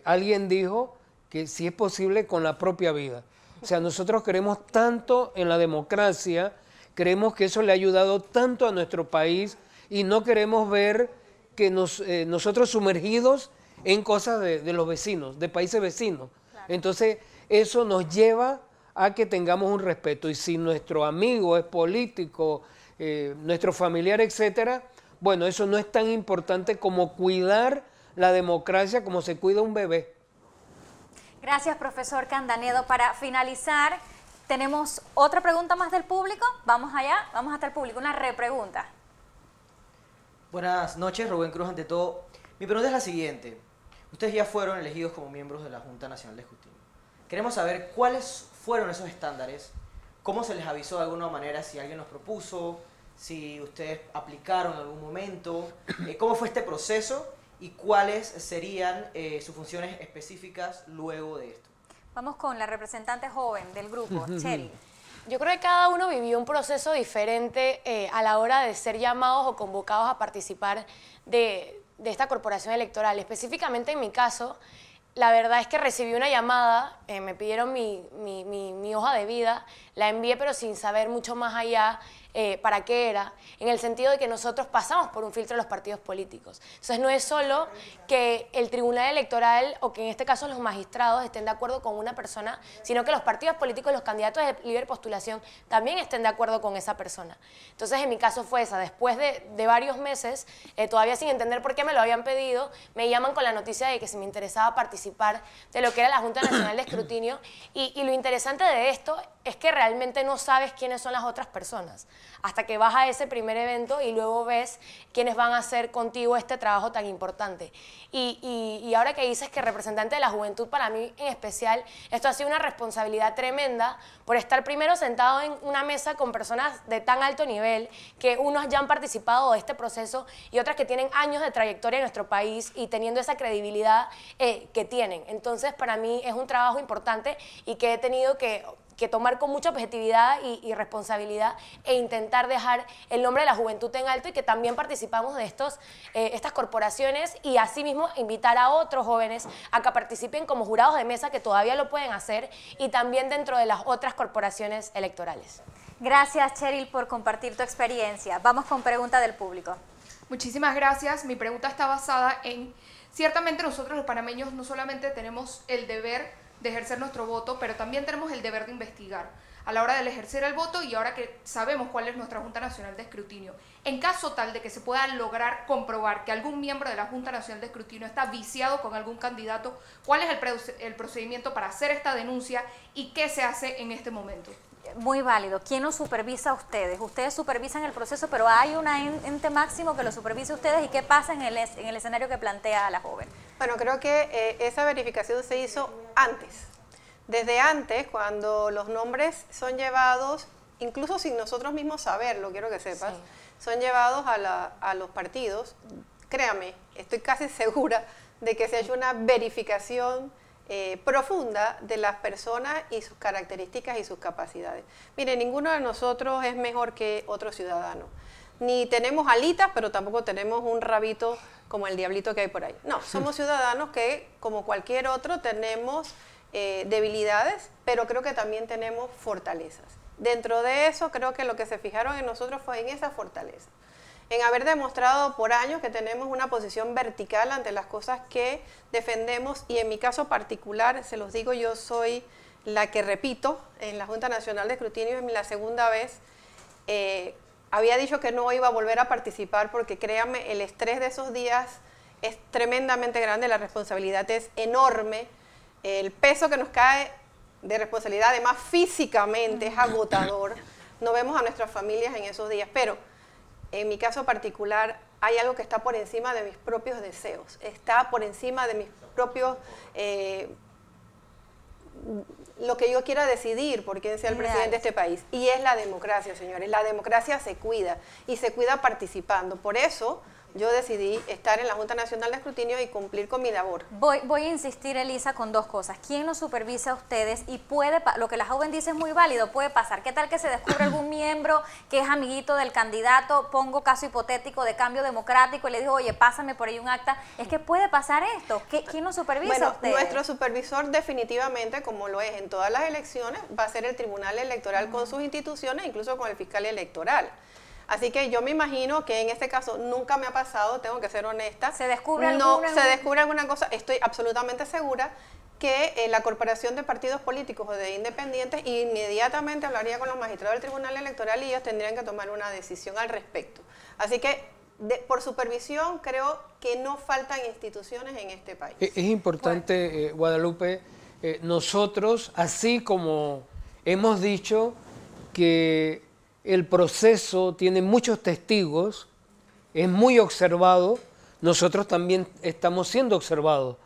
Alguien dijo que si es posible con la propia vida. O sea, nosotros creemos tanto en la democracia, creemos que eso le ha ayudado tanto a nuestro país y no queremos ver que nosotros sumergidos en cosas de los vecinos, de países vecinos. Claro. Entonces, eso nos lleva a que tengamos un respeto. Y si nuestro amigo es político, nuestro familiar, etcétera, bueno, eso no es tan importante como cuidar la democracia como se cuida un bebé. Gracias, profesor Candanedo. Para finalizar, tenemos otra pregunta más del público. Vamos allá, vamos hasta el público, una repregunta. Buenas noches, Rubén Cruz ante todo. Mi pregunta es la siguiente. Ustedes ya fueron elegidos como miembros de la Junta Nacional de Escrutinio. Queremos saber cuáles fueron esos estándares, cómo se les avisó de alguna manera, si alguien los propuso, si ustedes aplicaron en algún momento, cómo fue este proceso y cuáles serían sus funciones específicas luego de esto. Vamos con la representante joven del grupo, Cheryl. Yo creo que cada uno vivió un proceso diferente a la hora de ser llamados o convocados a participar de esta corporación electoral. Específicamente en mi caso, la verdad es que recibí una llamada, me pidieron mi hoja de vida, la envié pero sin saber mucho más allá para qué era, en el sentido de que nosotros pasamos por un filtro de los partidos políticos. Entonces no es solo que el tribunal electoral o que en este caso los magistrados estén de acuerdo con una persona, sino que los partidos políticos, los candidatos de libre postulación también estén de acuerdo con esa persona. Entonces en mi caso fue esa, después de varios meses, todavía sin entender por qué me lo habían pedido, me llaman con la noticia de que si me interesaba participar de lo que era la Junta Nacional de Escrutinio y lo interesante de esto es que realmente no sabes quiénes son las otras personas hasta que vas a ese primer evento y luego ves quiénes van a hacer contigo este trabajo tan importante. Y ahora que dices que representante de la juventud, para mí en especial, esto ha sido una responsabilidad tremenda por estar primero sentado en una mesa con personas de tan alto nivel, que unos ya han participado de este proceso y otras que tienen años de trayectoria en nuestro país y teniendo esa credibilidad que tienen. Entonces, para mí es un trabajo importante y que he tenido que tomar con mucha objetividad y responsabilidad e intentar dejar el nombre de la juventud en alto y que también participamos de estas corporaciones y asimismo invitar a otros jóvenes a que participen como jurados de mesa, que todavía lo pueden hacer, y también dentro de las otras corporaciones electorales. Gracias, Cheryl, por compartir tu experiencia. Vamos con pregunta del público. Muchísimas gracias. Mi pregunta está basada en, ciertamente nosotros los panameños no solamente tenemos el deber de ejercer nuestro voto, pero también tenemos el deber de investigar a la hora del ejercer el voto y ahora que sabemos cuál es nuestra Junta Nacional de Escrutinio. En caso tal de que se pueda lograr comprobar que algún miembro de la Junta Nacional de Escrutinio está viciado con algún candidato, ¿cuál es el procedimiento para hacer esta denuncia y qué se hace en este momento? Muy válido. ¿Quién los supervisa a ustedes? Ustedes supervisan el proceso, pero hay un ente máximo que lo supervise a ustedes. ¿Y qué pasa en el escenario que plantea la joven? Bueno, creo que esa verificación se hizo antes. Desde antes, cuando los nombres son llevados, incluso sin nosotros mismos saberlo, quiero que sepas, sí, son llevados a los partidos, créame, estoy casi segura de que se ha hecho una verificación profunda de las personas y sus características y sus capacidades. Mire, ninguno de nosotros es mejor que otro ciudadano. Ni tenemos alitas, pero tampoco tenemos un rabito como el diablito que hay por ahí. No, somos ciudadanos que, como cualquier otro, tenemos debilidades, pero creo que también tenemos fortalezas. Dentro de eso, creo que lo que se fijaron en nosotros fue en esa fortaleza, en haber demostrado por años que tenemos una posición vertical ante las cosas que defendemos, y en mi caso particular, se los digo, yo soy la que repito en la Junta Nacional de Escrutinio, es la segunda vez. Había dicho que no iba a volver a participar porque, créanme, el estrés de esos días es tremendamente grande, la responsabilidad es enorme, el peso que nos cae de responsabilidad, además físicamente, es agotador. No vemos a nuestras familias en esos días, pero en mi caso particular hay algo que está por encima de mis propios deseos, está por encima de mis propios, lo que yo quiera decidir por quién sea el presidente de este país, y es la democracia, señores. La democracia se cuida, y se cuida participando. Por eso yo decidí estar en la Junta Nacional de Escrutinio y cumplir con mi labor. Voy a insistir, Elisa, con dos cosas. ¿Quién los supervisa a ustedes? Y puede, lo que la joven dice es muy válido, puede pasar. ¿Qué tal que se descubre algún miembro que es amiguito del candidato? Pongo caso hipotético de Cambio Democrático y le digo, oye, pásame por ahí un acta. Es que puede pasar esto. ¿Quién los supervisa a ustedes? Nuestro supervisor definitivamente, como lo es en todas las elecciones, va a ser el Tribunal Electoral con sus instituciones, incluso con el fiscal electoral. Así que yo me imagino que en este caso nunca me ha pasado, tengo que ser honesta. ¿Se descubre alguna cosa? Estoy absolutamente segura que la Corporación de Partidos Políticos o de Independientes inmediatamente hablaría con los magistrados del Tribunal Electoral y ellos tendrían que tomar una decisión al respecto. Así que por supervisión creo que no faltan instituciones en este país. Es importante, Guadalupe, nosotros, así como hemos dicho que el proceso tiene muchos testigos, es muy observado, nosotros también estamos siendo observados.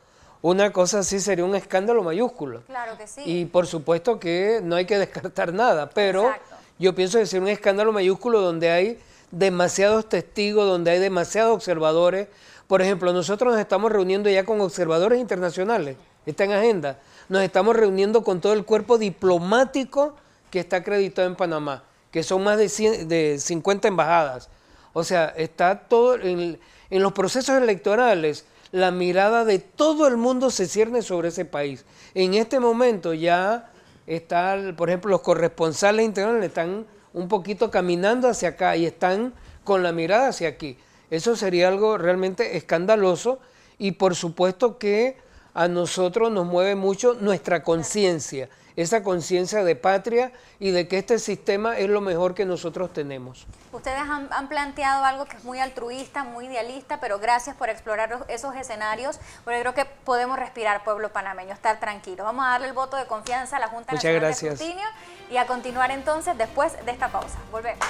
Una cosa así sería un escándalo mayúsculo. Claro que sí. Y por supuesto que no hay que descartar nada, pero exacto, yo pienso que sería un escándalo mayúsculo donde hay demasiados testigos, donde hay demasiados observadores. Por ejemplo, nosotros nos estamos reuniendo ya con observadores internacionales, está en agenda. Nos estamos reuniendo con todo el cuerpo diplomático que está acreditado en Panamá, que son más de 50 embajadas. O sea, está todo en los procesos electorales. la mirada de todo el mundo se cierne sobre ese país. En este momento ya está, por ejemplo, los corresponsales internacionales están un poquito caminando hacia acá y están con la mirada hacia aquí. Eso sería algo realmente escandaloso y por supuesto que a nosotros nos mueve mucho nuestra conciencia, esa conciencia de patria y de que este sistema es lo mejor que nosotros tenemos. Ustedes han planteado algo que es muy altruista, muy idealista, pero gracias por explorar esos escenarios, porque creo que podemos respirar, pueblo panameño, estar tranquilos. Vamos a darle el voto de confianza a la Junta Nacional de Escrutinio y a continuar entonces después de esta pausa. Volvemos.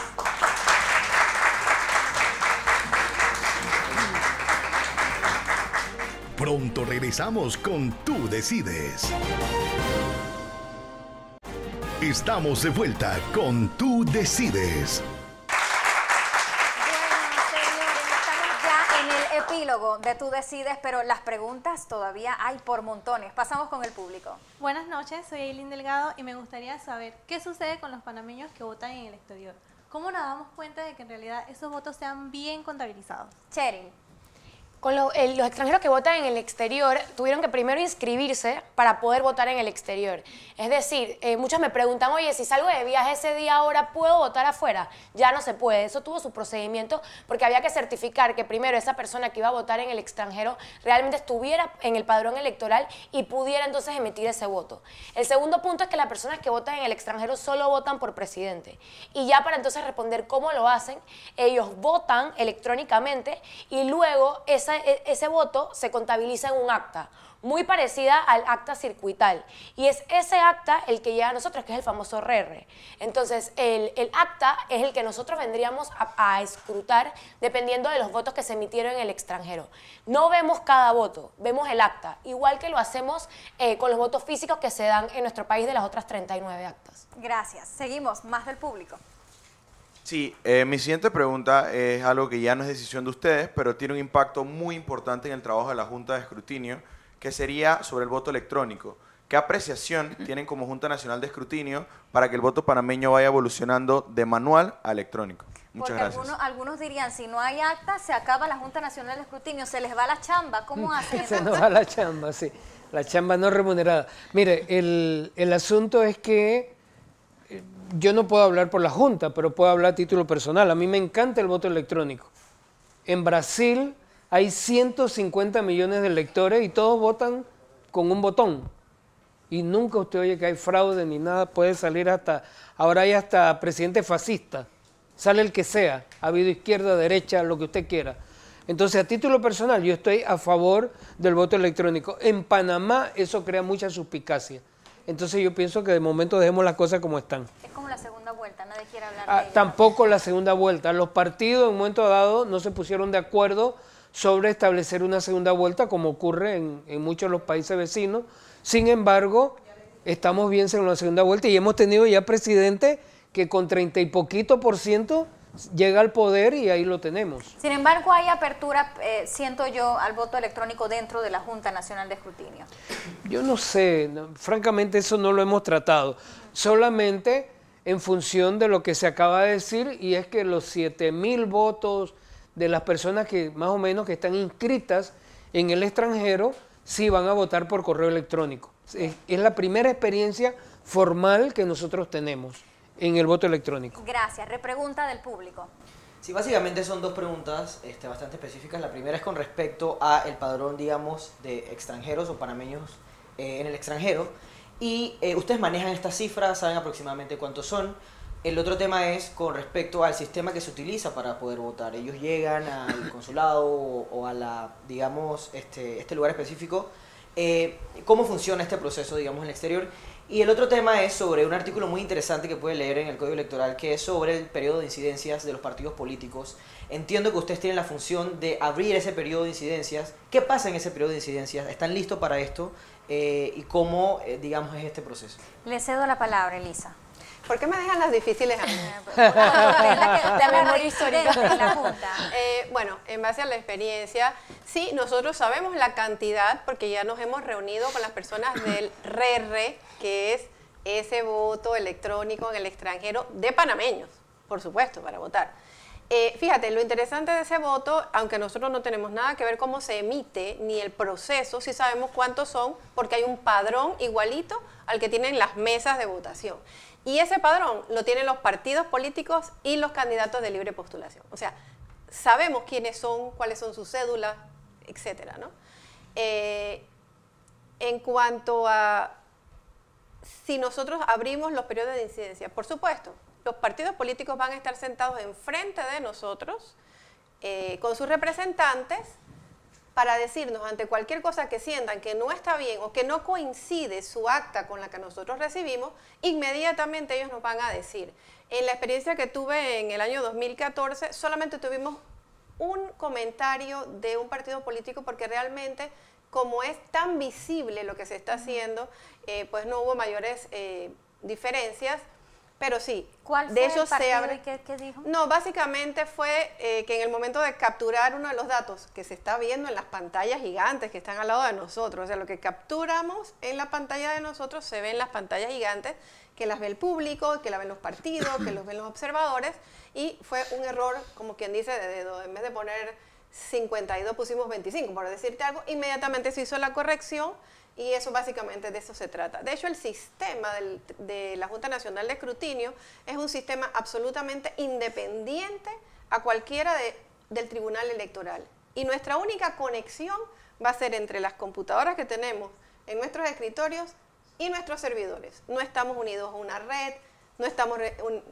Pronto regresamos con Tú Decides. Estamos de vuelta con Tú Decides. Bueno, señores, estamos ya en el epílogo de Tú Decides, pero las preguntas todavía hay por montones. Pasamos con el público. Buenas noches, soy Eileen Delgado y me gustaría saber qué sucede con los panameños que votan en el exterior. ¿Cómo nos damos cuenta de que en realidad esos votos sean bien contabilizados? Cheryl. Con los extranjeros que votan en el exterior tuvieron que primero inscribirse para poder votar en el exterior. Es decir, muchos me preguntan, oye, si salgo de viaje ese día ahora, ¿puedo votar afuera? Ya no se puede. Eso tuvo su procedimiento porque había que certificar que primero esa persona que iba a votar en el extranjero realmente estuviera en el padrón electoral y pudiera entonces emitir ese voto. El segundo punto es que las personas que votan en el extranjero solo votan por presidente. Y ya para entonces responder cómo lo hacen, ellos votan electrónicamente y luego ese voto se contabiliza en un acta, muy parecida al acta circuital. Y es ese acta el que llega a nosotros, que es el famoso RR. Entonces, el acta es el que nosotros vendríamos a escrutar dependiendo de los votos que se emitieron en el extranjero. No vemos cada voto, vemos el acta, igual que lo hacemos con los votos físicos que se dan en nuestro país de las otras 39 actas. Gracias. Seguimos, más del público. Sí, mi siguiente pregunta es algo que ya no es decisión de ustedes, pero tiene un impacto muy importante en el trabajo de la Junta de Escrutinio, que sería sobre el voto electrónico. ¿Qué apreciación tienen como Junta Nacional de Escrutinio para que el voto panameño vaya evolucionando de manual a electrónico? Muchas gracias. Algunos dirían, si no hay acta, se acaba la Junta Nacional de Escrutinio, se les va la chamba. ¿Cómo hacen? Se nos va la chamba, sí. La chamba no remunerada. Mire, el asunto es que yo no puedo hablar por la Junta, pero puedo hablar a título personal. A mí me encanta el voto electrónico. En Brasil hay 150 millones de electores y todos votan con un botón. Y nunca usted oye que hay fraude ni nada. Puede salir hasta, ahora hay hasta presidente fascista. Sale el que sea, ha habido izquierda, derecha, lo que usted quiera. Entonces, a título personal, yo estoy a favor del voto electrónico. En Panamá eso crea mucha suspicacia. Entonces yo pienso que de momento dejemos las cosas como están. Es como la segunda vuelta, nadie quiere hablar de ella. Tampoco la segunda vuelta. Los partidos en un momento dado no se pusieron de acuerdo sobre establecer una segunda vuelta, como ocurre en muchos de los países vecinos. Sin embargo, estamos bien en la segunda vuelta y hemos tenido ya presidente que con 30 y poquito % llega al poder y ahí lo tenemos. Sin embargo, hay apertura, siento yo, al voto electrónico dentro de la Junta Nacional de Escrutinio. Yo no sé, francamente eso no lo hemos tratado, solamente en función de lo que se acaba de decir, y es que los 7.000 votos de las personas que más o menos que están inscritas en el extranjero, sí van a votar por correo electrónico. Es la primera experiencia formal que nosotros tenemos en el voto electrónico. Gracias. Repregunta del público. Sí, básicamente son dos preguntas bastante específicas. La primera es con respecto a el padrón, digamos, de extranjeros o panameños en el extranjero. Y ustedes manejan estas cifras, saben aproximadamente cuántos son. El otro tema es con respecto al sistema que se utiliza para poder votar. Ellos llegan al consulado o a la, digamos, este lugar específico. ¿Cómo funciona este proceso, digamos, en el exterior? Y el otro tema es sobre un artículo muy interesante que puede leer en el Código Electoral, que es sobre el periodo de incidencias de los partidos políticos. Entiendo que ustedes tienen la función de abrir ese periodo de incidencias. ¿Qué pasa en ese periodo de incidencias? ¿Están listos para esto? ¿Y cómo, digamos, es este proceso? Le cedo la palabra, Elisa. ¿Por qué me dejan las difíciles a mí? La memoria histórica de la Junta. Bueno, en base a la experiencia, sí, nosotros sabemos la cantidad porque ya nos hemos reunido con las personas del RR, que es ese voto electrónico en el extranjero de panameños, por supuesto, para votar. Fíjate, lo interesante de ese voto, aunque nosotros no tenemos nada que ver cómo se emite, ni el proceso, sí sabemos cuántos son, porque hay un padrón igualito al que tienen las mesas de votación. Y ese padrón lo tienen los partidos políticos y los candidatos de libre postulación. O sea, sabemos quiénes son, cuáles son sus cédulas, etcétera, ¿no? En cuanto a si nosotros abrimos los periodos de incidencia, por supuesto, los partidos políticos van a estar sentados enfrente de nosotros con sus representantes para decirnos ante cualquier cosa que sientan que no está bien o que no coincide su acta con la que nosotros recibimos, inmediatamente ellos nos van a decir. En la experiencia que tuve en el año 2014, solamente tuvimos un comentario de un partido político porque realmente, como es tan visible lo que se está haciendo, pues no hubo mayores diferencias. Pero sí, ¿cuál fue el partido y qué dijo? No, básicamente fue que en el momento de capturar uno de los datos que se está viendo en las pantallas gigantes que están al lado de nosotros, o sea, lo que capturamos en la pantalla de nosotros se ve en las pantallas gigantes, que las ve el público, que las ven los partidos, que los ven los observadores, y fue un error, como quien dice, de dedo. En vez de poner 52 pusimos 25, por decirte algo, inmediatamente se hizo la corrección. Y eso básicamente de eso se trata. De hecho, el sistema de la Junta Nacional de Escrutinio es un sistema absolutamente independiente a cualquiera del Tribunal Electoral. Y nuestra única conexión va a ser entre las computadoras que tenemos en nuestros escritorios y nuestros servidores. No estamos unidos a una red, no estamos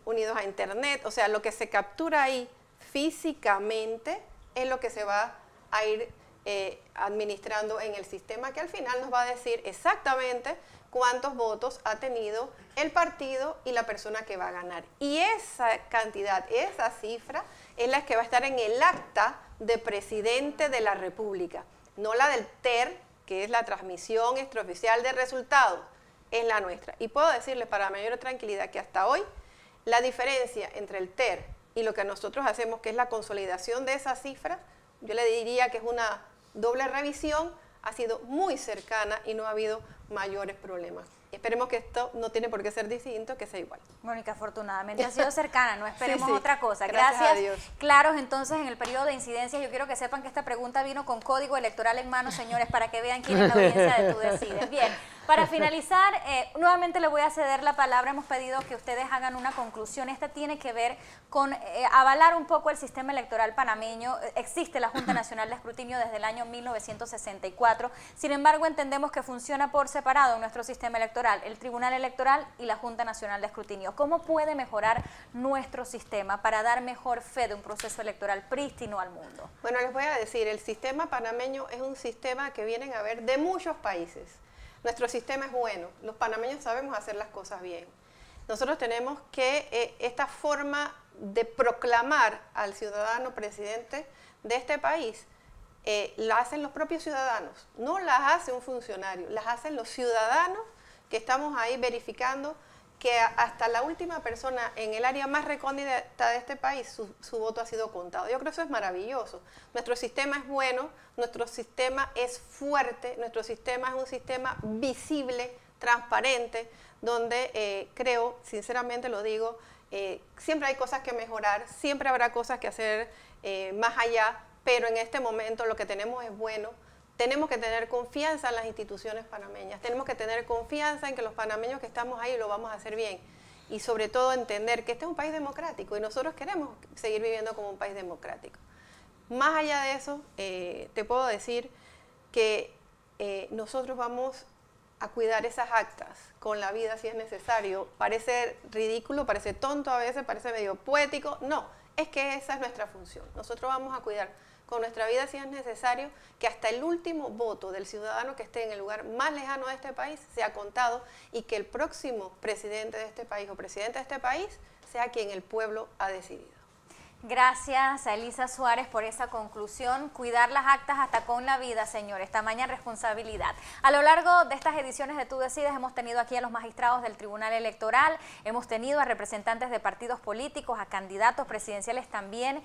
unidos a internet. O sea, lo que se captura ahí físicamente es lo que se va a ir administrando en el sistema, que al final nos va a decir exactamente cuántos votos ha tenido el partido y la persona que va a ganar. Y esa cantidad, esa cifra, es la que va a estar en el acta de presidente de la República, no la del TER, que es la transmisión extraoficial de resultados, es la nuestra. Y puedo decirles para mayor tranquilidad que hasta hoy la diferencia entre el TER y lo que nosotros hacemos, que es la consolidación de esas cifras, yo le diría que es una doble revisión, ha sido muy cercana y no ha habido mayores problemas. Esperemos que esto no tiene por qué ser distinto, que sea igual. Mónica, afortunadamente ha sido cercana, no esperemos sí, otra cosa. Gracias a Dios. Claros, entonces, en el periodo de incidencias, yo quiero que sepan que esta pregunta vino con código electoral en mano, señores, para que vean quién es la audiencia de Tú Decides. Bien, para finalizar, nuevamente le voy a ceder la palabra. Hemos pedido que ustedes hagan una conclusión. Esta tiene que ver con avalar un poco el sistema electoral panameño. Existe la Junta Nacional de Escrutinio desde el año 1964. Sin embargo, entendemos que funciona por separado en nuestro sistema electoral, el Tribunal Electoral y la Junta Nacional de Escrutinio. ¿Cómo puede mejorar nuestro sistema para dar mejor fe de un proceso electoral prístino al mundo? Bueno, les voy a decir, el sistema panameño es un sistema que vienen a ver de muchos países. Nuestro sistema es bueno, los panameños sabemos hacer las cosas bien. Nosotros tenemos que esta forma de proclamar al ciudadano presidente de este país, la hacen los propios ciudadanos, no las hace un funcionario, las hacen los ciudadanos que estamos ahí verificando que hasta la última persona en el área más recóndita de este país, su voto ha sido contado. Yo creo que eso es maravilloso. Nuestro sistema es bueno, nuestro sistema es fuerte, nuestro sistema es un sistema visible, transparente, donde creo, sinceramente lo digo, siempre hay cosas que mejorar, siempre habrá cosas que hacer más allá, pero en este momento lo que tenemos es bueno. Tenemos que tener confianza en las instituciones panameñas, tenemos que tener confianza en que los panameños que estamos ahí lo vamos a hacer bien y sobre todo entender que este es un país democrático y nosotros queremos seguir viviendo como un país democrático. Más allá de eso, te puedo decir que nosotros vamos a cuidar esas actas con la vida si es necesario. Parece ridículo, parece tonto a veces, parece medio poético, no, es que esa es nuestra función. Nosotros vamos a cuidar con nuestra vida si es necesario que hasta el último voto del ciudadano que esté en el lugar más lejano de este país sea contado y que el próximo presidente de este país o presidenta de este país sea quien el pueblo ha decidido. Gracias a Elisa Suárez por esa conclusión. Cuidar las actas hasta con la vida, señores, tamaña responsabilidad. A lo largo de estas ediciones de Tú Decides hemos tenido aquí a los magistrados del Tribunal Electoral, hemos tenido a representantes de partidos políticos, a candidatos presidenciales también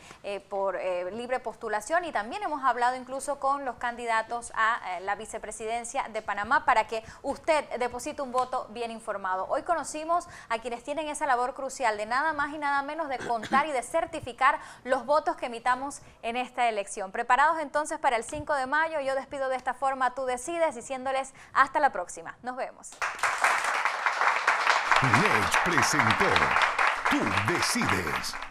por libre postulación y también hemos hablado incluso con los candidatos a la vicepresidencia de Panamá para que usted deposite un voto bien informado. Hoy conocimos a quienes tienen esa labor crucial de nada más y nada menos de contar y de certificar verificar los votos que emitamos en esta elección. Preparados entonces para el 5 de mayo, yo despido de esta forma Tú Decides, diciéndoles hasta la próxima. Nos vemos. Nech presentó Tú Decides.